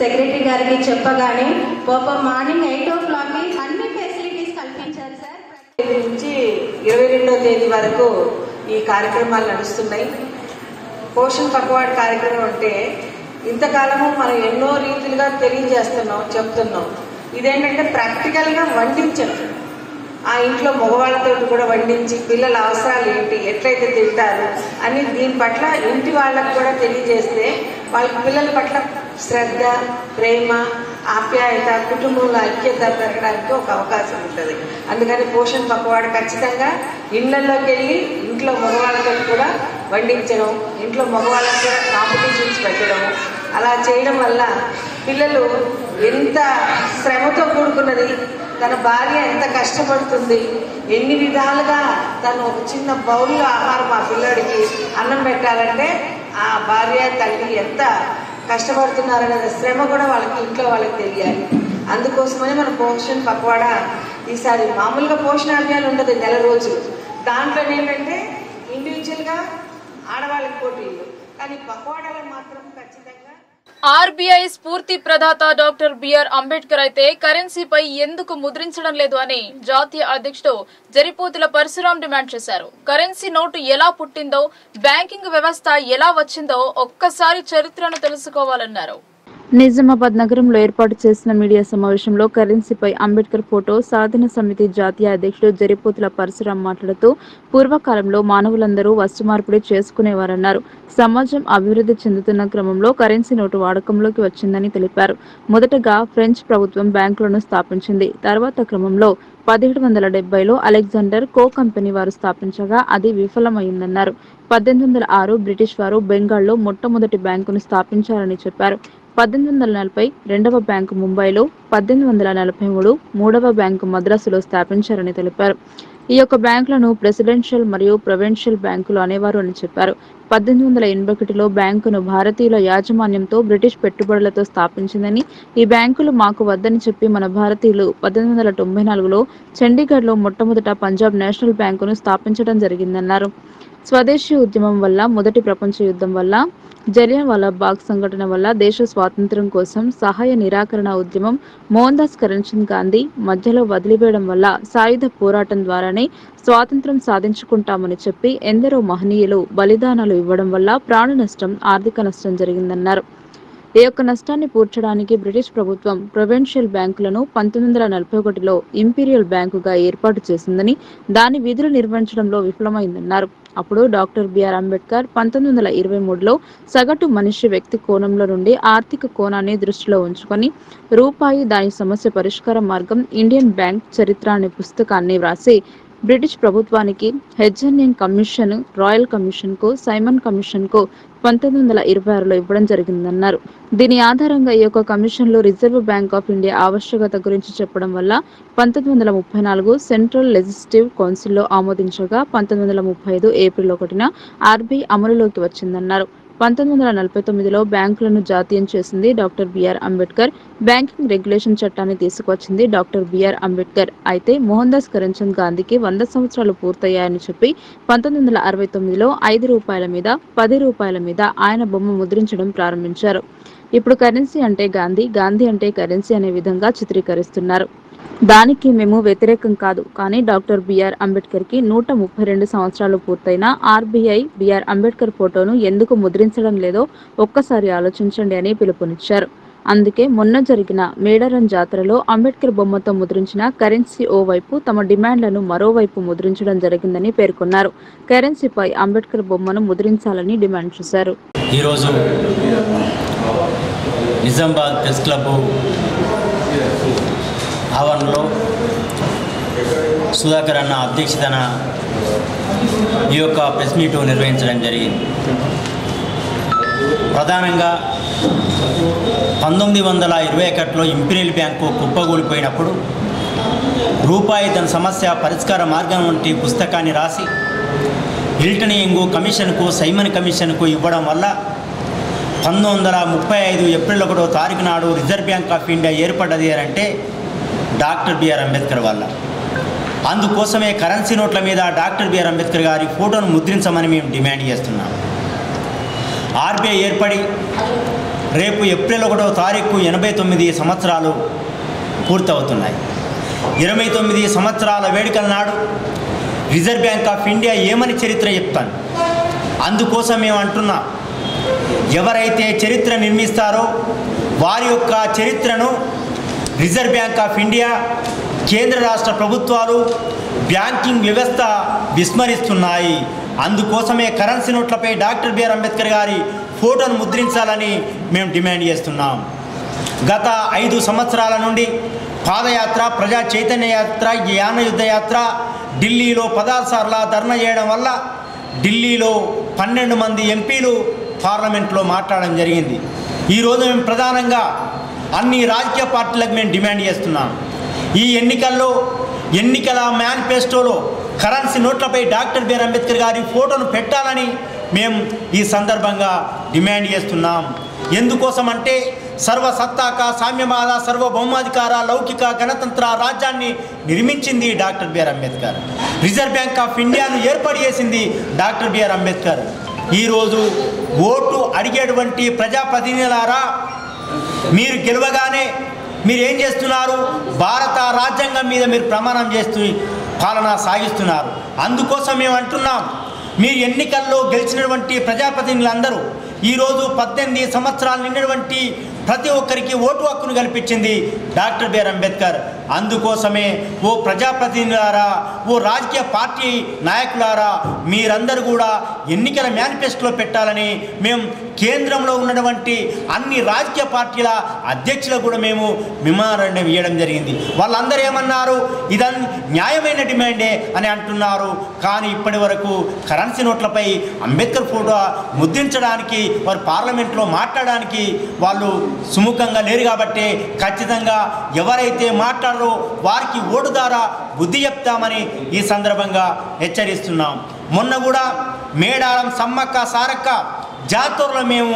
సెక్రటరీ గారికి చెప్పగానే పాపం మార్నింగ్ 8 o'clock అన్ని ఫెసిలిటీస్ కల్పించారు సార్. నుంచి 22వ తేదీ వరకు ఈ కార్యక్రమాలు నడుస్తున్నాయి. పోషణ్ పక్వాడ్ కార్యక్రమం అంటే ఇంతకాలము మనం ఎన్నో రీతిలుగా తెలియజేస్తున్నాం, చెప్తున్నాం. ఇదేంటంటే ప్రాక్టికల్గా వండించడం, ఆ ఇంట్లో మగవాళ్ళతో కూడా వండించి పిల్లల అవసరాలు ఏంటి, ఎట్లయితే తింటారు అని దీని పట్ల ఇంటి వాళ్ళకు కూడా తెలియజేస్తే వాళ్ళకి పిల్లల పట్ల శ్రద్ధ, ప్రేమ, ఆప్యాయత, కుటుంబంలో ఐక్యత పెరగడానికి ఒక అవకాశం ఉంటుంది. అందుకని పోషణ్ పక్వాడ్ ఖచ్చితంగా ఇళ్లలోకి వెళ్ళి ఇంట్లో మగవాళ్ళతో కూడా వండించడం, ఇంట్లో మగవాళ్ళకి కూడా కాంపిటీషన్స్ పెట్టడం, అలా చేయడం వల్ల పిల్లలు ఎంత శ్రమతో కూడుకున్నది, తన భార్య ఎంత కష్టపడుతుంది, ఎన్ని విధాలుగా తను ఒక చిన్న బౌల్లో ఆహారం ఆ పిల్లడికి అన్నం పెట్టాలంటే ఆ భార్య తల్లి ఎంత కష్టపడుతున్నారనే శ్రమ కూడా వాళ్ళకి ఇంట్లో వాళ్ళకి తెలియాలి. అందుకోసమని మన పోషణ్ పక్వాడా ఈసారి మామూలుగా పోషణ అభియాన్ ఉంటుంది నెల రోజులు. దాంట్లో ఏంటంటే ఇండివిజువల్గా ఆడవాళ్ళకి పోటీలు, కానీ పక్వాడాలో మాత్రం ఖచ్చితంగా. ఆర్బీఐ స్ఫూర్తి ప్రదాత డాక్టర్ బిఆర్ అంబేద్కర్ అయితే కరెన్సీపై ఎందుకు ముద్రించడం లేదు అని జాతీయ అధ్యక్షుడు జరిపోతుల పరశురాం డిమాండ్ చేశారు. కరెన్సీ నోటు ఎలా పుట్టిందో, బ్యాంకింగ్ వ్యవస్థ ఎలా వచ్చిందో ఒక్కసారి చరిత్రను తెలుసుకోవాలన్నారు. నిజామాబాద్ నగరంలో ఏర్పాటు చేసిన మీడియా సమావేశంలో కరెన్సీపై అంబేద్కర్ ఫోటో సాధన సమితి జాతీయ అధ్యక్షుడు జరిపోతుల పరశురాం మాట్లాడుతూ, పూర్వకాలంలో మానవులందరూ వస్తు మార్పిడి చేసుకునేవారన్నారు. సమాజం అభివృద్ధి చెందుతున్న క్రమంలో కరెన్సీ నోటు వాడకంలోకి వచ్చిందని తెలిపారు. మొదటగా ఫ్రెంచ్ ప్రభుత్వం బ్యాంకులను స్థాపించింది. తర్వాత క్రమంలో 1770లో అలెగ్జాండర్ కో కంపెనీ వారు స్థాపించగా అది విఫలమైందన్నారు. 1806 బ్రిటిష్ వారు బెంగాల్లో మొట్టమొదటి బ్యాంకును స్థాపించారని చెప్పారు. 1840 రెండవ బ్యాంకు ముంబైలో, 1843 మూడవ బ్యాంకు మద్రాసులో స్థాపించారని తెలిపారు. ఈ యొక్క బ్యాంకులను ప్రెసిడెన్షియల్ మరియు ప్రొవిన్షియల్ బ్యాంకులు అనేవారు అని చెప్పారు. 1881లో బ్యాంకును భారతీయుల యాజమాన్యంతో బ్రిటిష్ పెట్టుబడులతో స్థాపించిందని, ఈ బ్యాంకులు మాకు వద్దని చెప్పి మన భారతీయులు 1894లో చండీగఢ్లో మొట్టమొదట పంజాబ్ నేషనల్ బ్యాంకును స్థాపించడం జరిగిందన్నారు. స్వదేశీ ఉద్యమం వల్ల, మొదటి ప్రపంచ యుద్ధం వల్ల, జలియన్వాలా బాగ్ సంఘటన వల్ల, దేశ స్వాతంత్ర్యం కోసం సహాయ నిరాకరణ ఉద్యమం, మోహన్ దాస్ కరమ్చంద్ గాంధీ మధ్యలో వదిలివేయడం వల్ల, సాయుధ పోరాటం ద్వారానే స్వాతంత్ర్యం సాధించుకుంటామని చెప్పి ఎందరో మహనీయులు బలిదానాలు ఇవ్వడం వల్ల ప్రాణ నష్టం, ఆర్థిక నష్టం జరిగిందన్నారు. ఈ యొక్క నష్టాన్ని పూడ్చడానికి బ్రిటిష్ ప్రభుత్వం ప్రొవిన్షియల్ బ్యాంకులను 1941లో ఇంపీరియల్ బ్యాంకుగా ఏర్పాటు చేసిందని, దాని విధులు నిర్వహించడంలో విఫలమైందన్నారు. అప్పుడు డాక్టర్ బిఆర్ అంబేద్కర్ 1923లో సగటు మనిషి వ్యక్తి కోణంలో నుండి ఆర్థిక కోణాన్ని దృష్టిలో ఉంచుకొని రూపాయి, దాని సమస్య పరిష్కార మార్గం, ఇండియన్ బ్యాంక్ చరిత్ర అనే పుస్తకాన్ని వ్రాసి బ్రిటిష్ ప్రభుత్వానికి హెడ్జనియన్ కమిషన్, రాయల్ కమిషన్ కు, సైమన్ కమిషన్ కు 1926లో ఇవ్వడం జరిగిందన్నారు. దీని ఆధారంగా ఈ యొక్క కమిషన్లో రిజర్వ్ బ్యాంక్ ఆఫ్ ఇండియా ఆవశ్యకత గురించి చెప్పడం వల్ల 1934 సెంట్రల్ లెజిస్లేటివ్ కౌన్సిల్లో ఆమోదించగా 1935 ఏప్రిల్ 1న ఆర్బీఐ అమలులోకి వచ్చిందన్నారు. 1949లో బ్యాంకులను జాతీయం చేసింది doctor BR Ambedkar. Banking regulation చట్టాన్ని తీసుకువచ్చింది డాక్టర్ బిఆర్ అంబేద్కర్. అయితే మోహన్ దాస్ కరంచంద్ గాంధీకి 100 సంవత్సరాలు పూర్తయ్యాయని చెప్పి 1969లో 5 రూపాయల మీద, 10 రూపాయల మీద ఆయన బొమ్మ ముద్రించడం ప్రారంభించారు. ఇప్పుడు కరెన్సీ అంటే గాంధీ, గాంధీ అంటే కరెన్సీ అనే విధంగా చిత్రీకరిస్తున్నారు. దానికి మేము వ్యతిరేకం కాదు. కానీ డాక్టర్ బిఆర్ అంబేద్కర్ కి 132 సంవత్సరాలు పూర్తయిన ఆర్బీఐ బిఆర్ అంబేద్కర్ ఫోటోను ఎందుకు ముద్రించడం లేదో ఒక్కసారి ఆలోచించండి అని పిలుపునిచ్చారు. అందుకే మొన్న జరిగిన మేడారం జాతరలో అంబేద్కర్ బొమ్మతో ముద్రించిన కరెన్సీ ఓవైపు, తమ డిమాండ్లను మరోవైపు ముద్రించడం జరిగిందని పేర్కొన్నారు. కరెన్సీపై అంబేద్కర్ బొమ్మను ముద్రించాలని డిమాండ్ చేశారు. ఈరోజు నిజామాబాద్ ప్రెస్ క్లబ్ ఆవరణలో సుధాకర్ అన్న అధ్యక్షతన ఈ యొక్క ప్రెస్ మీట్ నిర్వహించడం జరిగింది. ప్రధానంగా 1921లో ఇంపీరియల్ బ్యాంకు కుప్పగూలిపోయినప్పుడు రూపాయి తన సమస్య పరిష్కార మార్గం వంటి పుస్తకాన్ని రాసి హిల్టన్ యంగ్ కమిషన్కు, సైమన్ కమిషన్కు ఇవ్వడం వల్ల 1935 ఏప్రిల్ 1వ తారీఖు నాడు రిజర్వ్ బ్యాంక్ ఆఫ్ ఇండియా ఏర్పడ్డది అంటే డాక్టర్ బిఆర్ అంబేద్కర్ వల్ల. అందుకోసమే కరెన్సీ నోట్ల మీద డాక్టర్ బిఆర్ అంబేద్కర్ గారి ఫోటోను ముద్రించమని మేము డిమాండ్ చేస్తున్నాం. ఆర్బీఐ ఏర్పడి రేపు ఏప్రిల్ 1వ తారీఖు 89 సంవత్సరాలు పూర్తవుతున్నాయి. 29 సంవత్సరాల వేడుకల నాడు రిజర్వ్ బ్యాంక్ ఆఫ్ ఇండియా ఏమని చరిత్ర చెప్తాను. అందుకోసం మేము అంటున్నాం, ఎవరైతే చరిత్ర నిర్మిస్తారో వారి యొక్క చరిత్రను రిజర్వ్ బ్యాంక్ ఆఫ్ ఇండియా, కేంద్ర రాష్ట్ర ప్రభుత్వాలు, బ్యాంకింగ్ వ్యవస్థ విస్మరిస్తున్నాయి. అందుకోసమే కరెన్సీ నోట్లపై డాక్టర్ బిఆర్ అంబేద్కర్ గారి ఫోటోను ముద్రించాలని మేము డిమాండ్ చేస్తున్నాం. గత 5 సంవత్సరాల నుండి పాదయాత్ర, ప్రజా చైతన్య యాత్ర, యాన యుద్ధ యాత్ర ఢిల్లీలో 16 సార్లు ధర్నా చేయడం వల్ల ఢిల్లీలో 12 మంది ఎంపీలు పార్లమెంట్లో మాట్లాడడం జరిగింది. ఈరోజు మేము ప్రధానంగా అన్ని రాజకీయ పార్టీలకు మేము డిమాండ్ చేస్తున్నాం, ఈ ఎన్నికల మేనిఫెస్టోలో కరెన్సీ నోట్లపై డాక్టర్ బిఆర్ అంబేద్కర్ గారి ఫోటోను పెట్టాలని మేము ఈ సందర్భంగా డిమాండ్ చేస్తున్నాం. ఎందుకోసం అంటే సర్వసత్తాక, సామ్యవాద, సర్వభౌమాధికార, లౌకిక, గణతంత్ర రాజ్యాన్ని నిర్మించింది doctor BR Ambedkar. Reserve bank of ఇండియాను ఏర్పాటు చేసింది డాక్టర్ బిఆర్ అంబేద్కర్. ఈరోజు ఓటు అడిగేటువంటి ప్రజాప్రతినిధులారా, మీరు గెలవగానే మీరు ఏం చేస్తున్నారు? భారత రాజ్యాంగం మీద మీరు ప్రమాణం చేస్తూ పాలన సాగిస్తున్నారు. అందుకోసం మేము అంటున్నాం, మీరు ఎన్నికల్లో గెలిచినటువంటి ప్రజాప్రతినిధులందరూ ఈరోజు 18 సంవత్సరాలు నిండినటువంటి ప్రతి ఒక్కరికి ఓటు హక్కును కల్పించింది డాక్టర్ బిఆర్ అంబేద్కర్. అందుకోసమే ఓ ప్రజాప్రతినిధులారా, ఓ రాజకీయ పార్టీ నాయకులారా, మీరందరూ కూడా ఎన్నికల మేనిఫెస్టోలో పెట్టాలని మేము కేంద్రంలో ఉన్నటువంటి అన్ని రాజకీయ పార్టీల అధ్యక్షులకు కూడా మేము మెమోరాండం ఇవ్వడం జరిగింది. వాళ్ళందరూ ఏమన్నారు? ఇదని న్యాయమైన డిమాండే అని అంటున్నారు. కానీ ఇప్పటి వరకు కరెన్సీ నోట్లపై అంబేద్కర్ ఫోటో ముద్రించడానికి, వారు పార్లమెంట్లో మాట్లాడడానికి వాళ్ళు సుముఖంగా లేరు. కాబట్టి ఖచ్చితంగా ఎవరైతే మాట్లాడారో వారికి ఓటు ద్వారా బుద్ధి చెప్తామని ఈ సందర్భంగా హెచ్చరిస్తున్నాం. మొన్న కూడా మేడారం సమ్మక్క సారక్క జాతరలో మేము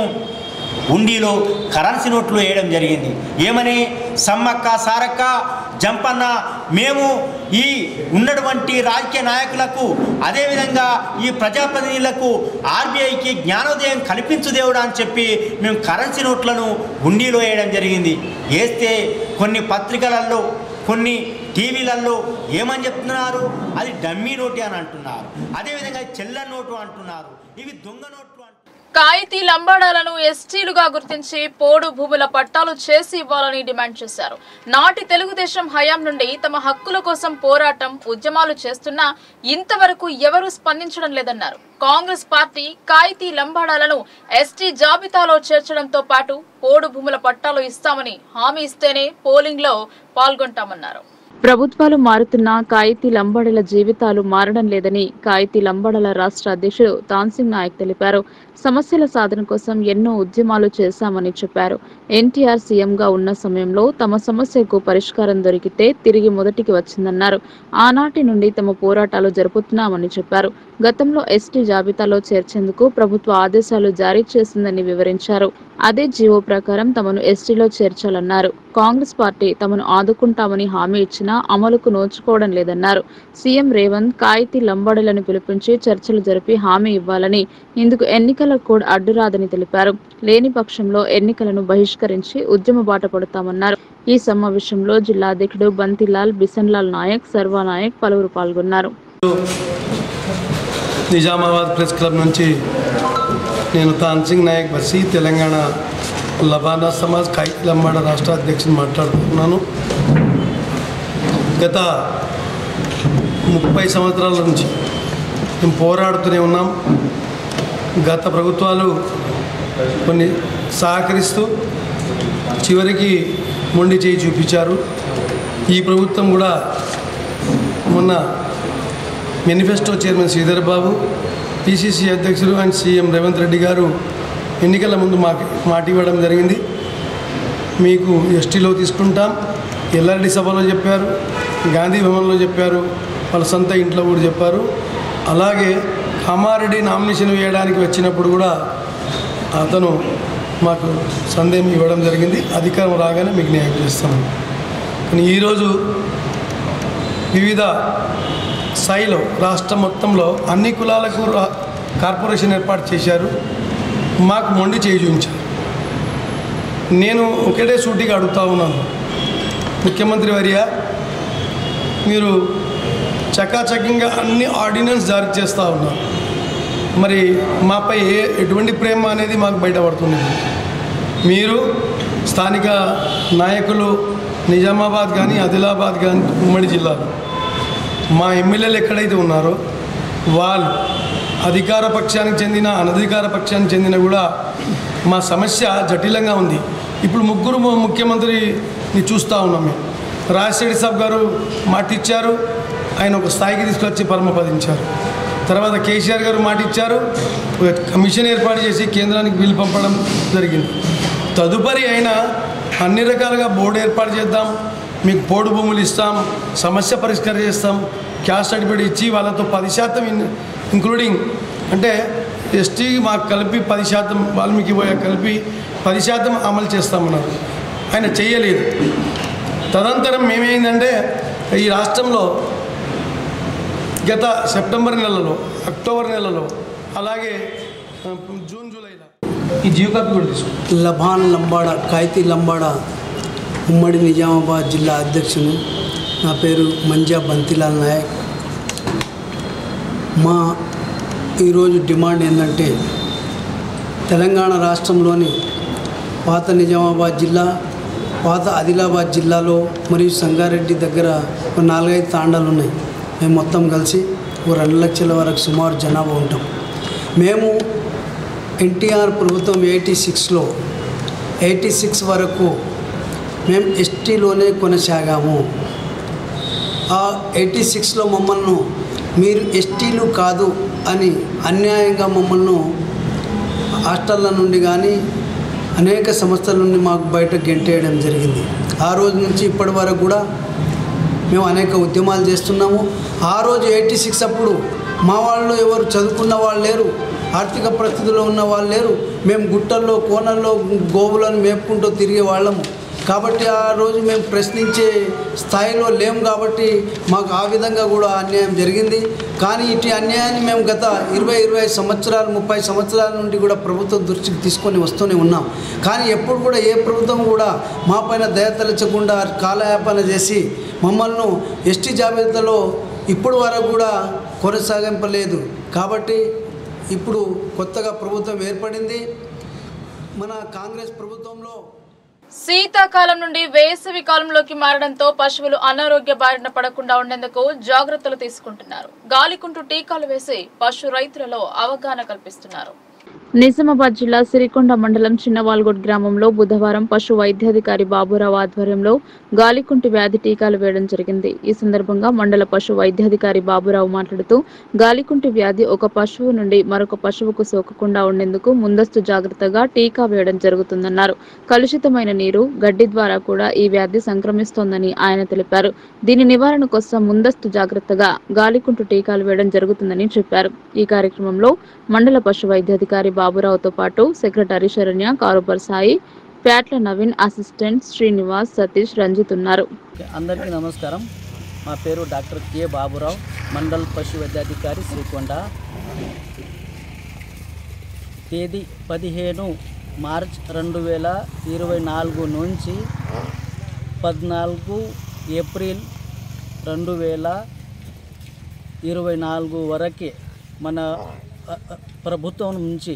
ఉండిలో కరెన్సీ నోట్లు వేయడం జరిగింది. ఏమని? సమ్మక్క సారక్క జంపన్న, మేము ఈ ఉన్నటువంటి రాజకీయ నాయకులకు, అదేవిధంగా ఈ ప్రజాప్రతినిధులకు, ఆర్బీఐకి జ్ఞానోదయం కల్పించు దేవుడా అని చెప్పి మేము కరెన్సీ నోట్లను ఉండిలో వేయడం జరిగింది. వేస్తే కొన్ని పత్రికలలో, కొన్ని టీవీలలో ఏమని చెప్తున్నారు? అది డమ్మీ నోటు అని అంటున్నారు. అదేవిధంగా చెల్ల నోటు అంటున్నారు. ఇవి దొంగ నోట్లు అంటున్నారు. కాయితీ లంబాడాలను ఎస్టీలుగా గుర్తించి పోడు భూముల పట్టాలు చేసి ఇవ్వాలని డిమాండ్ చేశారు. నాటి తెలుగుదేశం హయాం నుండి తమ హక్కుల కోసం పోరాటం, ఉద్యమాలు చేస్తున్నా ఇంతవరకు ఎవరూ స్పందించడం లేదన్నారు. కాంగ్రెస్ పార్టీ కాయితీ లంబాడాలను ఎస్టీ జాబితాలో చేర్చడంతో పాటు పోడు భూముల పట్టాలు ఇస్తామని హామీ ఇస్తేనే పోలింగ్ లో పాల్గొంటామన్నారు. ప్రభుత్వాలు మారుతున్నా కాయితీ లంబాడీల జీవితాలు మారడం లేదని కాయితీ లంబాడీల రాష్ట్ర అధ్యక్షుడు తాన్సింగ్ నాయక్ తెలిపారు. సమస్యల సాధన కోసం ఎన్నో ఉద్యమాలు చేశామని చెప్పారు. ఎన్టీఆర్ సీఎంగా ఉన్న సమయంలో తమ సమస్యకు పరిష్కారం దొరికితే తిరిగి మొదటికి వచ్చిందన్నారు. ఆనాటి నుండి తమ పోరాటాలు జరుపుతున్నామని చెప్పారు. గతంలో ఎస్టీ జాబితాలో చేర్చేందుకు ప్రభుత్వ ఆదేశాలు జారీ చేసిందని వివరించారు. అదే జీవో ప్రకారం తమను ఎస్టీలో చేర్చాలన్నారు. కాంగ్రెస్ పార్టీ తమను ఆదుకుంటామని హామీ ఇచ్చినా అమలుకు నోచుకోవడం లేదన్నారు. సీఎం రేవంత్ కాయితీ లంబాడీలను పిలిపించి చర్చలు జరిపి హామీ ఇవ్వాలని, ఇందుకు ఎన్నికల కోడ్ అడ్డురాదని తెలిపారు. లేని పక్షంలో ఎన్నికలను బహిష్కరించి ఉద్యమ బాట పడతామన్నారు. ఈ సమావేశంలో జిల్లా అధ్యక్షుడు బంతిలాల్, బిసన్లాల్ నాయక్, సర్వానాయక్ పలువురు పాల్గొన్నారు. నిజామాబాద్ ప్రెస్ క్లబ్ నుంచి నేను తాన్సింగ్ నాయక్ బసి తెలంగాణ లబానా సమాజ్ కాయితీ లంబాడ రాష్ట్ర అధ్యక్షుని మాట్లాడుతున్నాను. గత 30 సంవత్సరాల నుంచి మేము పోరాడుతూనే ఉన్నాం. గత ప్రభుత్వాలు కొన్ని సహకరిస్తూ చివరికి మొండి చేయి చూపించారు. ఈ ప్రభుత్వం కూడా మొన్న manifesto chairman Sridhar Babu, PCC అధ్యక్షులు అండ్ సీఎం రేవంత్ రెడ్డి గారు ఎన్నికల ముందు మాట ఇవ్వడం జరిగింది. మీకు ఎస్టీలో తీసుకుంటాం, ఎల్ఆర్డి సభలో చెప్పారు, గాంధీ భవన్లో చెప్పారు, వాళ్ళ సొంత ఇంట్లో కూడా చెప్పారు. అలాగే కామారెడ్డి నామినేషన్ వేయడానికి వచ్చినప్పుడు కూడా అతను మాకు సందేహం ఇవ్వడం జరిగింది, అధికారం రాగానే మీకు న్యాయం చేస్తాము. కానీ ఈరోజు వివిధ స్థాయిలో రాష్ట్రం మొత్తంలో అన్ని కులాలకు కార్పొరేషన్ ఏర్పాటు చేశారు. మాకు మొండి చేయి చూపించారు. నేను ఒకటే సూటిగా అడుగుతా ఉన్నాను, ముఖ్యమంత్రి వర్య, మీరు చకాచకంగా అన్ని ఆర్డినెన్స్ జారీ చేస్తూ ఉన్నారు. మరి మాపై ఎటువంటి ప్రేమ అనేది మాకు బయటపడుతుంది. మీరు స్థానిక నాయకులు నిజామాబాద్ కానీ ఆదిలాబాద్ కానీ ఉమ్మడి జిల్లాలో మా ఎమ్మెల్యేలు ఎక్కడైతే ఉన్నారో వాళ్ళు అధికార పక్షానికి చెందిన అనధికార పక్షానికి చెందిన కూడా మా సమస్య జటిలంగా ఉంది. ఇప్పుడు ముగ్గురు ముఖ్యమంత్రిని చూస్తూ ఉన్నాం. మేము రాజశేఖర్ సాబ్ గారు మాట ఇచ్చారు, ఆయన ఒక స్థాయికి తీసుకొచ్చి పరమపదించారు. తర్వాత కేసీఆర్ గారు మాట ఇచ్చారు, కమిషన్ ఏర్పాటు చేసి కేంద్రానికి బిల్లు పంపడం జరిగింది. తదుపరి అయినా అన్ని రకాలుగా బోర్డు ఏర్పాటు చేద్దాం, మీకు పోడు భూములు ఇస్తాం, సమస్య పరిష్కారం చేస్తాం, క్యాస్ట్ సర్టిఫికేట్ ఇచ్చి వాళ్ళతో 10% ఇంక్లూడింగ్ అంటే ఎస్టీ మాకు కలిపి 10%, వాల్మీకి పోయా కలిపి 10% అమలు చేస్తామన్నారు. ఆయన చేయలేదు. తదనంతరం మేమేందంటే ఈ రాష్ట్రంలో గత సెప్టెంబర్ నెలలో, అక్టోబర్ నెలలో, అలాగే జూన్ జూలైలో ఈ జీవకాపీ కూడా తీసుకుంటాం. లబాన్ లంబాడ కాయితీ లంబాడ ఉమ్మడి నిజామాబాద్ జిల్లా అధ్యక్షుని. నా పేరు మంజా బంతిలాల్ నాయక్. మా ఈరోజు డిమాండ్ ఏంటంటే తెలంగాణ రాష్ట్రంలోని పాత నిజామాబాద్ జిల్లా, పాత ఆదిలాబాద్ జిల్లాలో మరియు సంగారెడ్డి దగ్గర 4-5 తాండాలు ఉన్నాయి. మేము మొత్తం కలిసి 2 లక్షల వరకు సుమారు జనాభా ఉంటాం. మేము ఎన్టీఆర్ ప్రభుత్వం 86 వరకు మేము ఎస్టీలోనే కొనసాగాము. ఆ 86లో మమ్మల్ని మీరు ఎస్టీలు కాదు అని అన్యాయంగా మమ్మల్ని హాస్టళ్ళ నుండి కానీ అనేక సంస్థల నుండి మాకు బయట గెంటేయడం జరిగింది. ఆ రోజు నుంచి ఇప్పటి వరకు కూడా మేము అనేక ఉద్యమాలు చేస్తున్నాము. ఆ రోజు 86 అప్పుడు మా వాళ్ళు ఎవరు చదువుకున్న వాళ్ళు లేరు, ఆర్థిక పరిస్థితుల్లో ఉన్న వాళ్ళు లేరు. మేము గుట్టల్లో కోనల్లో గోవులను మేపుకుంటూ తిరిగే వాళ్ళము. కాబట్టి ఆ రోజు మేము ప్రశ్నించే స్థాయిలో లేము. కాబట్టి మాకు ఆ విధంగా కూడా అన్యాయం జరిగింది. కానీ ఇటు అన్యాయాన్ని మేము గత 20 సంవత్సరాలు 30 సంవత్సరాల నుండి కూడా ప్రభుత్వం దృష్టికి తీసుకొని వస్తూనే ఉన్నాం. కానీ ఎప్పుడు కూడా ఏ ప్రభుత్వం కూడా మా పైన దయతలచకుండా కాలయాపన చేసి మమ్మల్ని ఎస్టీ జాబితాలో ఇప్పటి వరకు కూడా కొనసాగింపలేదు. కాబట్టి ఇప్పుడు కొత్తగా ప్రభుత్వం ఏర్పడింది. మన కాంగ్రెస్ ప్రభుత్వంలో శీతాకాలం నుండి వేసవి కాలంలోకి మారడంతో పశువులు అనారోగ్య బారిన పడకుండా ఉండేందుకు జాగ్రత్తలు తీసుకుంటున్నారు. గాలికుంటూ టీకాలు వేసి పశు రైతులలో అవగాహన కల్పిస్తున్నారు. నిజామాబాద్ జిల్లా సిరికొండ మండలం చిన్నవాల్గొడ్ గ్రామంలో బుధవారం పశు వైద్యాధికారి బాబురావు ఆధ్వర్యంలో గాలికుంటి వ్యాధి టీకాలు వేయడం జరిగింది. ఈ సందర్భంగా మండల పశు వైద్యాధికారి బాబురావు మాట్లాడుతూ గాలికుంటి వ్యాధి ఒక పశువు నుండి మరొక పశువుకు సోకకుండా ఉండేందుకు ముందస్తు జాగ్రత్తగా టీకా వేయడం జరుగుతుందన్నారు. కలుషితమైన నీరు, గడ్డి ద్వారా కూడా ఈ వ్యాధి సంక్రమిస్తోందని ఆయన తెలిపారు. దీని నివారణ కోసం ముందస్తు జాగ్రత్తగా గాలికుంటు టీకాలు వేయడం జరుగుతుందని చెప్పారు. ఈ కార్యక్రమంలో మండల పశు వైద్యాధికారి బాబురావుతో పాటు సెక్రటరీ శరణ్య, కారుబర్ సాయి, ప్యాట్ల నవీన్, అసిస్టెంట్ శ్రీనివాస్, సతీష్, రంజిత్ ఉన్నారు. అందరికీ నమస్కారం. మా పేరు డాక్టర్ కె బాబురావు, మండల్ పశు వైద్యాధికారి శ్రీకొండ. తేదీ 15 మార్చ్ 2024 నుంచి 14 ఏప్రిల్ 2024 వరకే మన ప్రభుత్వం నుంచి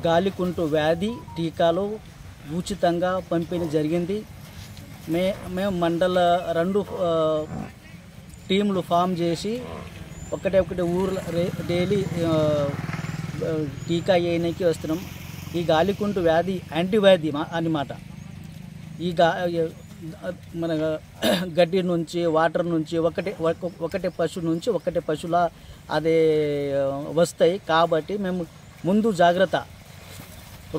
గాలికుంటు వ్యాధి టీకాలు ఉచితంగా పంపిణీ జరిగింది. మేము మండల 2 టీంలు ఫామ్ చేసి ఒకటే ఊర్లో డైలీ టీకా వేయడానికి వస్తున్నాం. ఈ గాలికుంటు వ్యాధి యాంటీవ్యాధి అన్నమాట. ఈ మన గడ్డి నుంచి, వాటర్ నుంచి ఒకటే పశువు నుంచి ఒకటే పశువుల అదే వస్తాయి. కాబట్టి మేము ముందు జాగ్రత్త,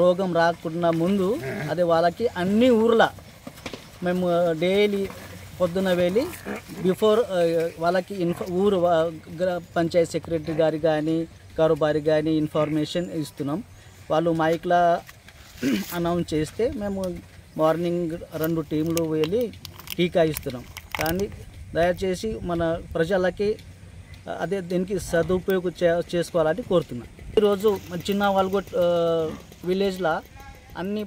రోగం రాకుండా ముందు అదే వాళ్ళకి అన్ని ఊర్ల మేము డైలీ పొద్దున వెళ్ళి బిఫోర్ వాళ్ళకి ఊరు పంచాయత్ సెక్రటరీ గారి కానీ కారోబారి కానీ ఇన్ఫర్మేషన్ ఇస్తున్నాం. వాళ్ళు మైక్లా అనౌన్స్ చేస్తే మేము మార్నింగ్ 2 టీంలు వెళ్ళి టీకా ఇస్తున్నాం. కానీ దయచేసి మన ప్రజలకి అదే దీనికి సదుపయోగం చేసుకోవాలని కోరుతున్నాం. ఈరోజు చిన్న వాల్గొట్ విలేజ్లో అన్ని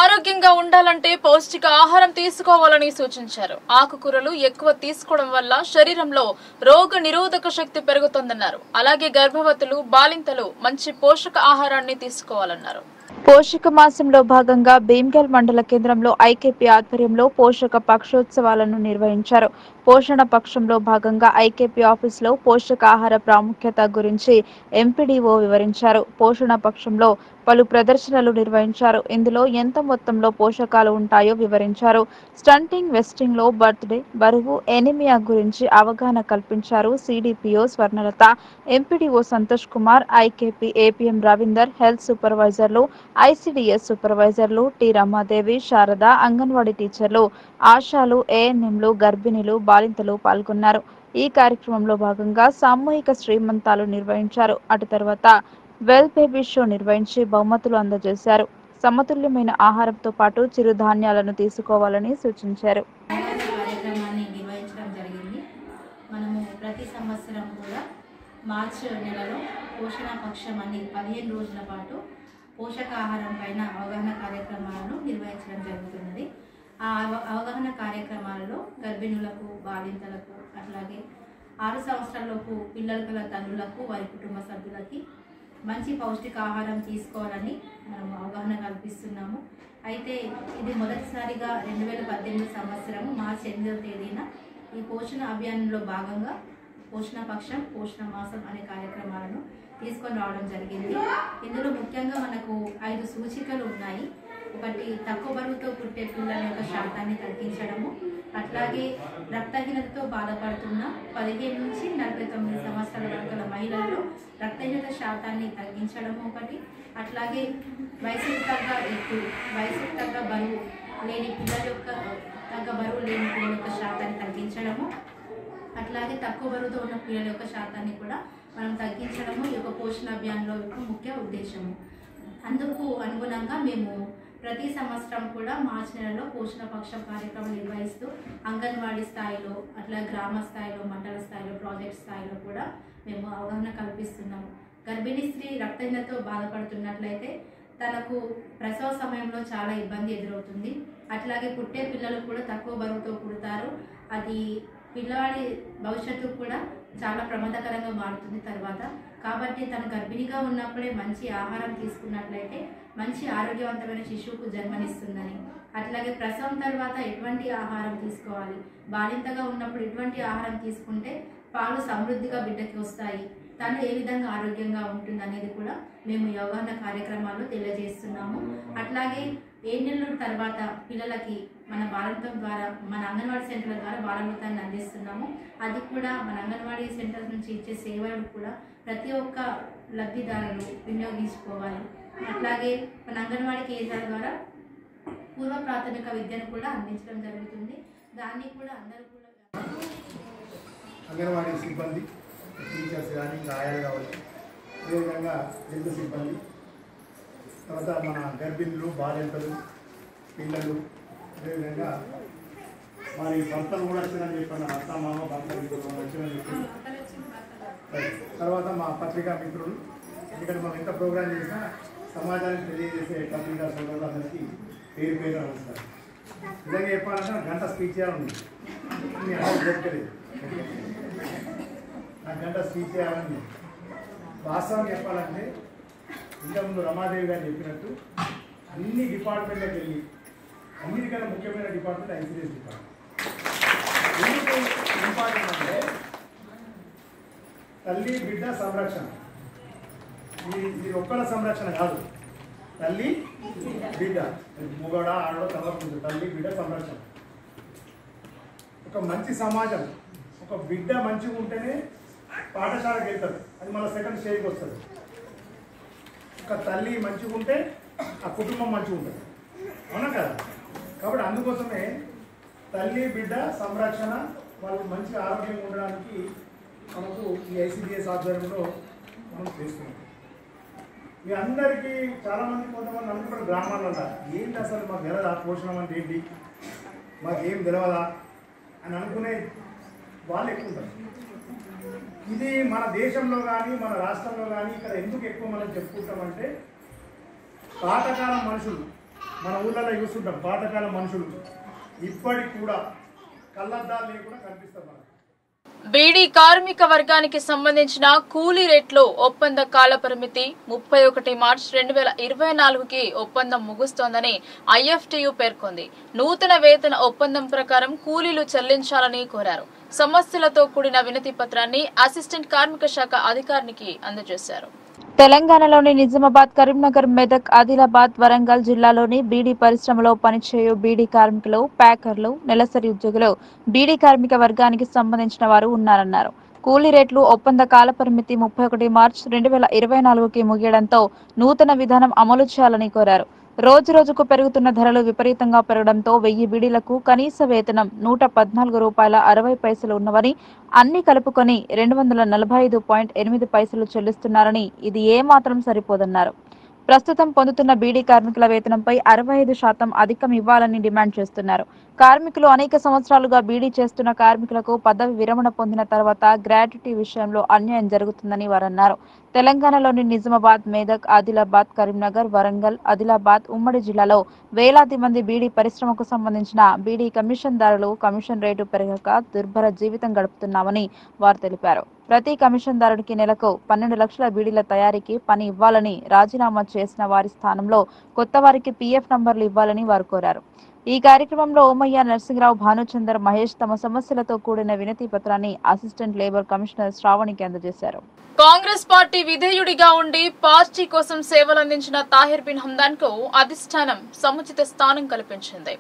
ఆరోగ్యంగా ఉండాలంటే పౌష్టిక ఆహారం తీసుకోవాలని సూచించారు. ఆకుకూరలు ఎక్కువ తీసుకోవడం వల్ల శరీరంలో రోగ నిరోధక శక్తి పెరుగుతుందన్నారు. అలాగే గర్భవతులు, బాలింతలు మంచి పోషక ఆహారాన్ని తీసుకోవాలన్నారు. పోషక మాసంలో భాగంగా భీమ్గల్ మండల కేంద్రంలో ఐకేపీ ఆధ్వర్యంలో పోషక పక్షోత్సవాలను నిర్వహించారు. పోషణ పక్షంలో భాగంగా ఐకేపీ ఆఫీసులో పోషకాహార ప్రాముఖ్యత గురించి ఎంపీడీఓ వివరించారు. పోషణ పక్షంలో పలు ప్రదర్శనలు నిర్వహించారు. ఇందులో ఎంత మొత్తంలో పోషకాలు ఉంటాయో వివరించారు. స్టంటింగ్, వెస్టింగ్ లో బర్త్డే, బరువు, ఎనిమియా గురించి అవగాహన కల్పించారు. CDPO Swarnalatha, MPDO Santosh Kumar, IKP APM Ravinder, health సూపర్వైజర్లు, ఐసిడిఎస్ సూపర్వైజర్లు టి రమాదేవి, శారద, అంగన్వాడీ టీచర్లు, ఆశాలు, ఏఎన్ఎంలు, గర్భిణీలు, బాలింతలు పాల్గొన్నారు. ఈ కార్యక్రమంలో భాగంగా సామూహిక శ్రీమంతాలు నిర్వహించారు. అటు తర్వాత వెల్ బేబీ షో నిర్వహించి బహుమతులు అందజేశారు. సమతుల్యమైన ఆహారంతో పాటు చిరుధాన్యాలను తీసుకోవాలని సూచించారు. కార్యక్రమాన్ని నిర్వహించడం జరిగింది. మనము ప్రతి సంవత్సరం కూడా మార్చి నెలలో పోషణ పక్షం అని 15 రోజుల పాటు పోషకాహారం పైన అవగాహన కార్యక్రమాలను నిర్వహించడం జరుగుతున్నది. ఆ అవగాహన కార్యక్రమాలలో గర్భిణులకు, బాలింతలకు, అట్లాగే 6 సంవత్సరాలలోపు పిల్లలు గల తల్లులకు, వారి కుటుంబ సభ్యులకి మంచి పౌష్టికాహారం తీసుకోవాలని మనం అవగాహన కల్పిస్తున్నాము. అయితే ఇది మొదటిసారిగా 2018 సంవత్సరం మార్చి 8వ తేదీన ఈ పోషణ అభియాన్లో భాగంగా పోషణ పక్షం, పోషణ మాసం అనే కార్యక్రమాలను తీసుకొని రావడం జరిగింది. ఇందులో ముఖ్యంగా మనకు 5 సూచికలు ఉన్నాయి. ఒకటి, తక్కువ బరువుతో పుట్టే పిల్లల యొక్క శాతాన్ని తగ్గించడము, అట్లాగే రక్తహీనతతో బాధపడుతున్న 15 నుంచి 49 సంవత్సరాల వరకు మహిళల్లో రక్తహీనత శాతాన్ని తగ్గించడము ఒకటి, అట్లాగే వయసుకు తగ్గ ఎత్తు, వయసుకు తగ్గ బరువు లేని పిల్లల యొక్క పిల్లల యొక్క శాతాన్ని తగ్గించడము, అట్లాగే తక్కువ బరువుతో ఉన్న పిల్లల యొక్క శాతాన్ని కూడా మనం తగ్గించడము ఈ యొక్క పోషణ అభియాన్లో యొక్క ముఖ్య ఉద్దేశము. అందుకు అనుగుణంగా మేము ప్రతి సంవత్సరం కూడా మార్చి నెలలో పోషణ పక్షం కార్యక్రమం నిర్వహిస్తూ అంగన్వాడీ స్థాయిలో, అట్లా గ్రామ స్థాయిలో, మండల స్థాయిలో, ప్రాజెక్ట్ స్థాయిలో కూడా మేము అవగాహన కల్పిస్తున్నాము. గర్భిణీ స్త్రీ రక్తహీనతతో బాధపడుతున్నట్లయితే తనకు ప్రసవ సమయంలో చాలా ఇబ్బంది ఎదురవుతుంది. అట్లాగే పుట్టే పిల్లలు కూడా తక్కువ బరువుతో పుడతారు. అది పిల్లవాడి భవిష్యత్తు కూడా చాలా ప్రమాదకరంగా మారుతుంది తర్వాత. కాబట్టి తను గర్భిణిగా ఉన్నప్పుడే మంచి ఆహారం తీసుకున్నట్లయితే మంచి ఆరోగ్యవంతమైన శిశువుకు జన్మనిస్తుందని, అట్లాగే ప్రసవం తర్వాత ఎటువంటి ఆహారం తీసుకోవాలి, బాలింతగా ఉన్నప్పుడు ఎటువంటి ఆహారం తీసుకుంటే పాలు సమృద్ధిగా బిడ్డకి వస్తాయి, తను ఏ విధంగా ఆరోగ్యంగా ఉంటుంది అనేది కూడా మేము ఈ అవగాహన కార్యక్రమాల్లో తెలియజేస్తున్నాము. అట్లాగే 7 నెలల తర్వాత పిల్లలకి మన బాలామృతం ద్వారా మన అంగన్వాడీ సెంటర్ల ద్వారా బాలామృతాన్ని అందిస్తున్నాము. అది కూడా మన అంగన్వాడీ సెంటర్ నుంచి ఇచ్చే సేవలు కూడా ప్రతి ఒక్క లబ్ధిదారులు వినియోగించుకోవాలి. అట్లాగే మన అంగన్వాడీ కేంద్రాల ద్వారా పూర్వ ప్రాథమిక విద్యను కూడా అందించడం జరుగుతుంది. దాన్ని కూడా అందరూ కూడా అంగన్వాడీ సిబ్బంది, టీచర్స్ కానీ ఇంకా ఆయాలు కావచ్చు, అదేవిధంగా హెల్త్ సిబ్బంది, తర్వాత మన గర్భిణులు, బాలింతలు, పిల్లలు, అదేవిధంగా వారి భర్తలు కూడా వచ్చిందని చెప్పాను. అత్త, మామ, భర్తలు వచ్చిందని చెప్పాను. తర్వాత మా పత్రికా మిత్రులు, ఎందుకంటే మనం ఎంత ప్రోగ్రాం చేసినా సమాజానికి తెలియజేసే పత్రికా సోదరులందరికీ పేరు పేరు నమస్కారం. నిజంగా చెప్పాలంటే గంట స్పీచ్ చేయాలని మీ అలా జరగలేదు. ఆ గంట స్పీచ్ చేయాలని వాస్తవం చెప్పాలంటే ఇంతకుముందు రమాదేవి గారు చెప్పినట్టు అన్ని డిపార్ట్మెంట్లకు వెళ్ళి అన్నిటికన్నా ముఖ్యమైన డిపార్ట్మెంట్ ఐసీడీఎస్ డిపార్ట్మెంట్. ఎందుకు ఇంపార్టెంట్ అంటే తల్లి బిడ్డ సంరక్షణ. ఇది ఒక్కల సంరక్షణ కాదు, తల్లి బిడ్డ, మొగడ ఆడో తలపుంది, తల్లి బిడ్డ సంరక్షణ. ఒక మంచి సమాజం, ఒక బిడ్డ మంచిగా ఉంటేనే పాఠశాలకు వెళ్తారు, అది మన సెకండ్ స్టేజ్కి వస్తుంది. ఒక తల్లి మంచిగా ఉంటే ఆ కుటుంబం మంచిగా ఉంటుంది, అవునా కదా? కాబట్టి అందుకోసమే తల్లి బిడ్డ సంరక్షణ, వాళ్ళు మంచి ఆరోగ్యంగా ఉండడానికి మనకు ఈ ఐసీడీఎస్ ఆధ్వర్యంలో మనం చేస్తున్నాం. మీ అందరికీ చాలామంది కొంతమంది అనుకుంటారు గ్రామాలలో, ఏంటి అసలు మాకు తెలియదా పోషణం అంటే ఏంటి, మాకేం తెలియదా అని అనుకునే వాళ్ళు ఎక్కువ ఉంటారు. ఇది మన దేశంలో కానీ మన రాష్ట్రంలో కానీ ఇక్కడ ఎందుకు ఎక్కువ మనం చెప్పుకుంటామంటే పాతకాలం మనుషులు, మన ఊళ్ళలో చూస్తుంటాం పాతకాలం మనుషులు ఇప్పటికి కూడా కళ్ళద్దాలు లేకుండా కనిపిస్తారు మనకు. బీడీ కార్మిక వర్గానికి సంబంధించిన కూలీ రేట్లు ఒప్పంద కాల పరిమితి 31 మార్చి 2024కి ఒప్పందం ముగుస్తోందని ఐఎఫ్టీయూ పేర్కొంది. నూతన వేతన ఒప్పందం ప్రకారం కూలీలు చెల్లించాలని కోరారు. సమస్యలతో కూడిన వినతి పత్రాన్ని అసిస్టెంట్ కార్మిక శాఖ అధికారికి అందజేశారు. తెలంగాణలోని నిజామాబాద్, కరీంనగర్, మెదక్, ఆదిలాబాద్, వరంగల్ జిల్లాలోని బీడీ పరిశ్రమలో పనిచేయు బీడీ కార్మికులు, ప్యాకర్లు, నెలసరి ఉద్యోగులు బీడీ కార్మిక వర్గానికి సంబంధించిన వారు ఉన్నారన్నారు. కూలీ రేట్లు ఒప్పంద కాల పరిమితి 31 మార్చి 2024కి ముగియడంతో నూతన విధానం అమలు చేయాలని కోరారు. రోజు రోజుకు పెరుగుతున్న ధరలు విపరీతంగా పెరగడంతో 1000 బీడీలకు కనీస వేతనం ₹114.60 ఉన్నవని, అన్ని కలుపుకొని 245.8 చెల్లిస్తున్నారని, ఇది ఏమాత్రం సరిపోదన్నారు. ప్రస్తుతం పొందుతున్న బీడీ కార్మికుల వేతనంపై 65% అధికం ఇవ్వాలని డిమాండ్ చేస్తున్నారు. కార్మికులు అనేక సంవత్సరాలుగా బీడీ చేస్తున్న కార్మికులకు పదవి విరమణ పొందిన తర్వాత గ్రాట్యుటీ విషయంలో అన్యాయం జరుగుతుందని వారన్నారు. తెలంగాణలోని నిజామాబాద్, మెదక్, ఆదిలాబాద్, కరీంనగర్, వరంగల్, ఆదిలాబాద్ ఉమ్మడి జిల్లాలో వేలాది మంది బీడీ పరిశ్రమకు సంబంధించిన బీడీ కమిషన్దారులు కమిషన్ రేటు పెరగక దుర్భర జీవితం గడుపుతున్నామని వారు తెలిపారు. ప్రతి కమిషన్దారుడికి నెలకు 12 లక్షల బీడీల తయారీకి పని ఇవ్వాలని, రాజీనామా చేసిన వారి స్థానంలో కొత్త వారికి పీఎఫ్ నంబర్లు ఇవ్వాలని వారు కోరారు. ఈ కార్యక్రమంలో ఓమయ్య, నరసింహరావు, భానుచందర్, మహేష్ తమ సమస్యలతో కూడిన వినతి పత్రాన్ని అసిస్టెంట్ లేబర్ కమిషనర్ శ్రావణికి అందజేశారు. కాంగ్రెస్ పార్టీ విధేయుడిగా ఉండి పార్టీ కోసం సేవలందించిన తాహిర్ బిన్ హమ్దాన్ కు అధిష్టానం సముచిత స్థానం కల్పించింది.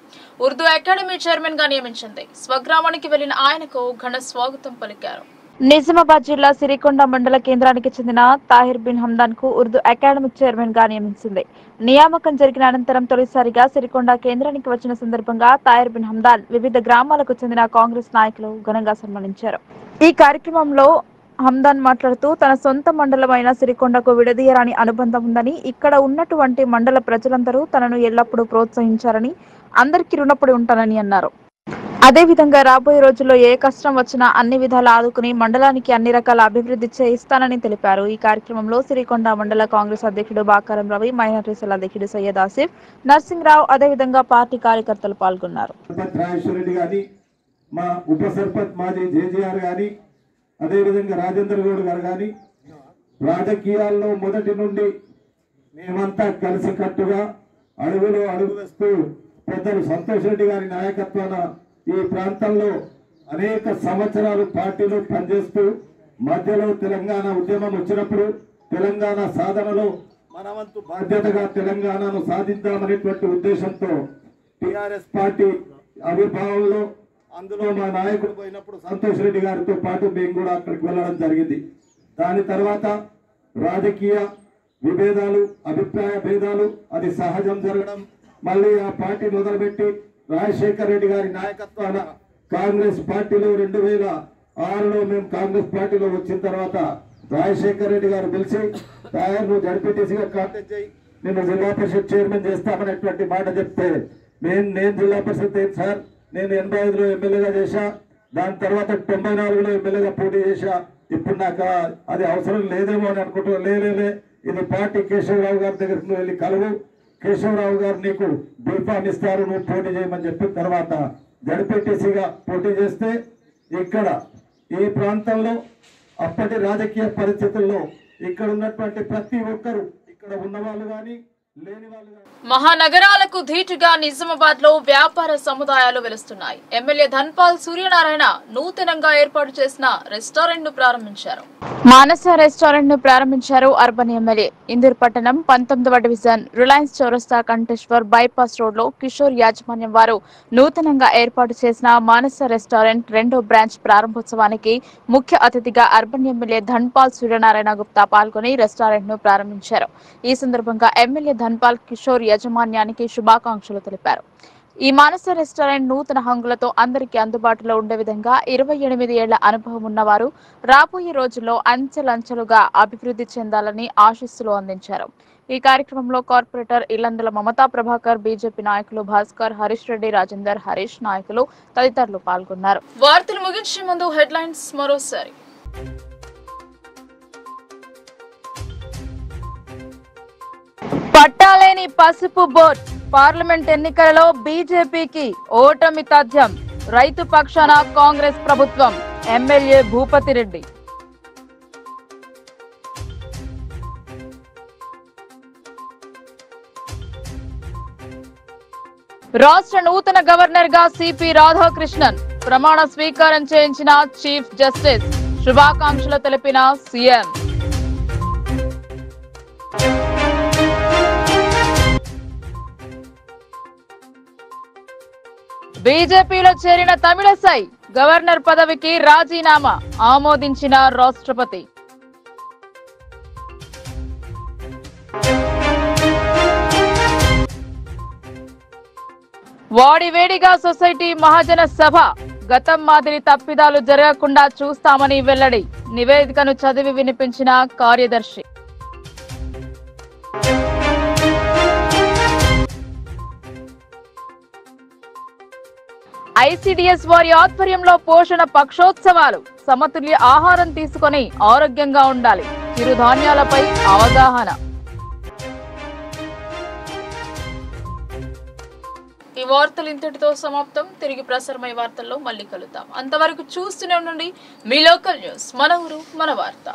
ఉర్దూ అకాడమీ చైర్మన్ గా నియమించింది. స్వగ్రామానికి వెళ్లిన ఆయనకు ఘన స్వాగతం పలికారు. నిజామాబాద్ జిల్లా సిరికొండ మండల కేంద్రానికి చెందిన తాహిర్ బిన్ హమ్దాన్ కు ఉర్దూ అకాడమిక్ చైర్మన్ గా నియమించింది. నియామకం జరిగిన అనంతరం తొలిసారిగా సిరికొండ కేంద్రానికి వచ్చిన సందర్భంగా తాహిర్ బిన్ హమ్దాన్ వివిధ గ్రామాలకు చెందిన కాంగ్రెస్ నాయకులు ఘనంగా సన్మానించారు. ఈ కార్యక్రమంలో హమ్దాన్ మాట్లాడుతూ తన సొంత మండలమైన సిరికొండకు విడదీయరాని అనుబంధం ఉందని, ఇక్కడ ఉన్నటువంటి మండల ప్రజలందరూ తనను ఎల్లప్పుడూ ప్రోత్సహించారని, అందరికీ రుణపడి ఉంటానని అన్నారు. అదేవిధంగా రాబోయే రోజుల్లో ఏ కష్టం వచ్చినా అన్ని విధాలా ఆదుకుని మండలానికి అన్ని రకాల అభివృద్ధి చేయిస్తానని తెలిపారు. ఈ కార్యక్రమంలో సిరికొండ మండల కాంగ్రెస్ అధ్యక్షుడు బాకారం రవి, మైనార్టీ సెల్ అధ్యక్షుడు సయ్యద్ ఆసిఫ్, నర్సింగ్రావు, అదేవిధంగా పార్టీ కార్యకర్తలు పాల్గొన్నారు. అదేవిధంగా రాజేందర్ గౌడ్ గారు కానీ రాజకీయాల్లో మొదటి నుండి మేమంతా కలిసికట్టుగా అడుగులో అడుగు వేస్తూ పెద్దలు సంతోష్ రెడ్డి గారి నాయకత్వాన ఈ ప్రాంతంలో అనేక సంవత్సరాలు పార్టీలో పనిచేస్తూ మధ్యలో తెలంగాణ ఉద్యమం వచ్చినప్పుడు తెలంగాణ సాధనలో మన వంతు బాధ్యతగా తెలంగాణను సాధిద్దామనేటువంటి ఉద్దేశంతో టిఆర్ఎస్ పార్టీ ఆవిర్భావంలో అందులో మా నాయకుడు పోయినప్పుడు సంతోష్ రెడ్డి గారితో పాటు మేము కూడా అక్కడికి వెళ్ళడం జరిగింది. దాని తర్వాత రాజకీయ విభేదాలు, అభిప్రాయ భేదాలు అది సహజం జరగడం, మళ్ళీ ఆ పార్టీ మొదలుపెట్టి రాజశేఖర్ రెడ్డి గారి నాయకత్వాన కాంగ్రెస్ పార్టీలో 2006లో మేము కాంగ్రెస్ పార్టీలో వచ్చిన తర్వాత రాజశేఖర్ రెడ్డి గారు పిలిచి తయారు జడ్పీటీసీగా కాంటాక్ట్ చేయి, నేను జిల్లా పరిషత్ చైర్మన్ చేస్తామనేటువంటి మాట చెప్తే నేను జిల్లా పరిషత్ ఏంటి సార్, నేను 85లో ఎమ్మెల్యేగా చేశా, దాని తర్వాత 94లో ఎమ్మెల్యేగా పోటీ చేశా, ఇప్పుడు నాకు అది అవసరం లేదేమో అని అనుకుంటున్నా. లేలే, ఇది పార్టీ కేశవరావు గారి దగ్గరికి వెళ్ళి కలువు, కేశవరావు గారు నీకు బీఫామ్ ఇస్తారు, నువ్వు పోటీ చేయమని చెప్పిన తర్వాత జడ్పీటీసీగా పోటీ చేస్తే ఇక్కడ ఈ ప్రాంతంలో అప్పటి రాజకీయ పరిస్థితుల్లో ఇక్కడ ఉన్నటువంటి ప్రతి ఒక్కరు, ఇక్కడ ఉన్నవాళ్ళు కానీ లేని వాళ్ళు కానీ మహానగరాలకు ధీటుగా నిజామాబాద్ లో వ్యాపార సముదాయాలు వెలుస్తున్నాయి. ఎమ్మెల్యే ధన్పాల్ సూర్యనారాయణ నూతనంగా ఏర్పాటు చేసిన రెస్టారెంట్ ను ప్రారంభించారు. మానస రెస్టారెంట్ ను ప్రారంభించారు అర్బన్ ఎమ్మెల్యే. ఇందూర్ పట్టణం 19వ డివిజన్ రిలయన్స్ చౌరస్తా కంటేశ్వర్ బైపాస్ రోడ్ లో కిషోర్ యాజమాన్యం వారు నూతనంగా ఏర్పాటు చేసిన మానస రెస్టారెంట్ 2వ బ్రాంచ్ ప్రారంభోత్సవానికి ముఖ్య అతిథిగా అర్బన్ ఎమ్మెల్యే ధన్పాల్ సూర్యనారాయణ గుప్తా పాల్గొని రెస్టారెంట్ ను ప్రారంభించారు. ఈ సందర్భంగా ఎమ్మెల్యే ధన్పాల్ కిషోర్ యాజమాన్యానికి శుభాకాంక్షలు తెలిపారు. ఈ మానస రెస్టారెంట్ నూతన హంగులతో అందరికీ అందుబాటులో ఉండే విధంగా 28 ఏళ్ల అనుభవం ఉన్నవారు రాబోయే రోజుల్లో అంచెలంచెలుగా అభివృద్ధి చెందాలని ఆశీస్సులు అందించారు. ఈ కార్యక్రమంలో కార్పొరేటర్ ఇల్లందుల మమతా ప్రభాకర్, బీజేపీ నాయకులు భాస్కర్, హరీష్ రెడ్డి, రాజేందర్, హరీష్ నాయకులు తదితరులు పాల్గొన్నారు. వార్తలు ముగించే ముందు హెడ్లైన్స్ మరోసారి. పట్టాలేని పసుపు బోర్డు, పార్లమెంట్ ఎన్నికలలో బీజేపీకి ఓటమి తథ్యం, రైతు పక్షాన కాంగ్రెస్ ప్రభుత్వం, ఎమ్మెల్యే భూపతి రెడ్డి. రాష్ట్ర నూతన గవర్నర్ గా సిపి రాధాకృష్ణన్ ప్రమాణ స్వీకారం చేయించిన చీఫ్ జస్టిస్, శుభాకాంక్షలు తెలిపిన సీఎం. బీజేపీలో చేరిన తమిళసై గవర్నర్ పదవికి రాజీనామా, ఆమోదించిన రాష్ట్రపతి. వాడివేడిగా సొసైటీ మహాజన సభ, గతం మాదిరి తప్పిదాలు జరగకుండా చూస్తామని వెల్లడి, నివేదికను చదివి వినిపించిన కార్యదర్శి. ఐసిడిఎస్ వారి ఆధ్వర్యంలో పోషణ పక్షోత్సవాలు, సమతుల్య ఆహారం తీసుకొని ఆరోగ్యంగా ఉండాలి, చిరుధాన్యాలపై అవగాహన. ఈ వార్తలు ఇంతటితో సమాప్తం. తిరిగి ప్రసారమై వార్తల్లో మళ్ళీ కలుద్దాం. అంతవరకు చూస్తూనే ఉండండి మీ లోకల్ న్యూస్, మన ఊరు మన వార్త.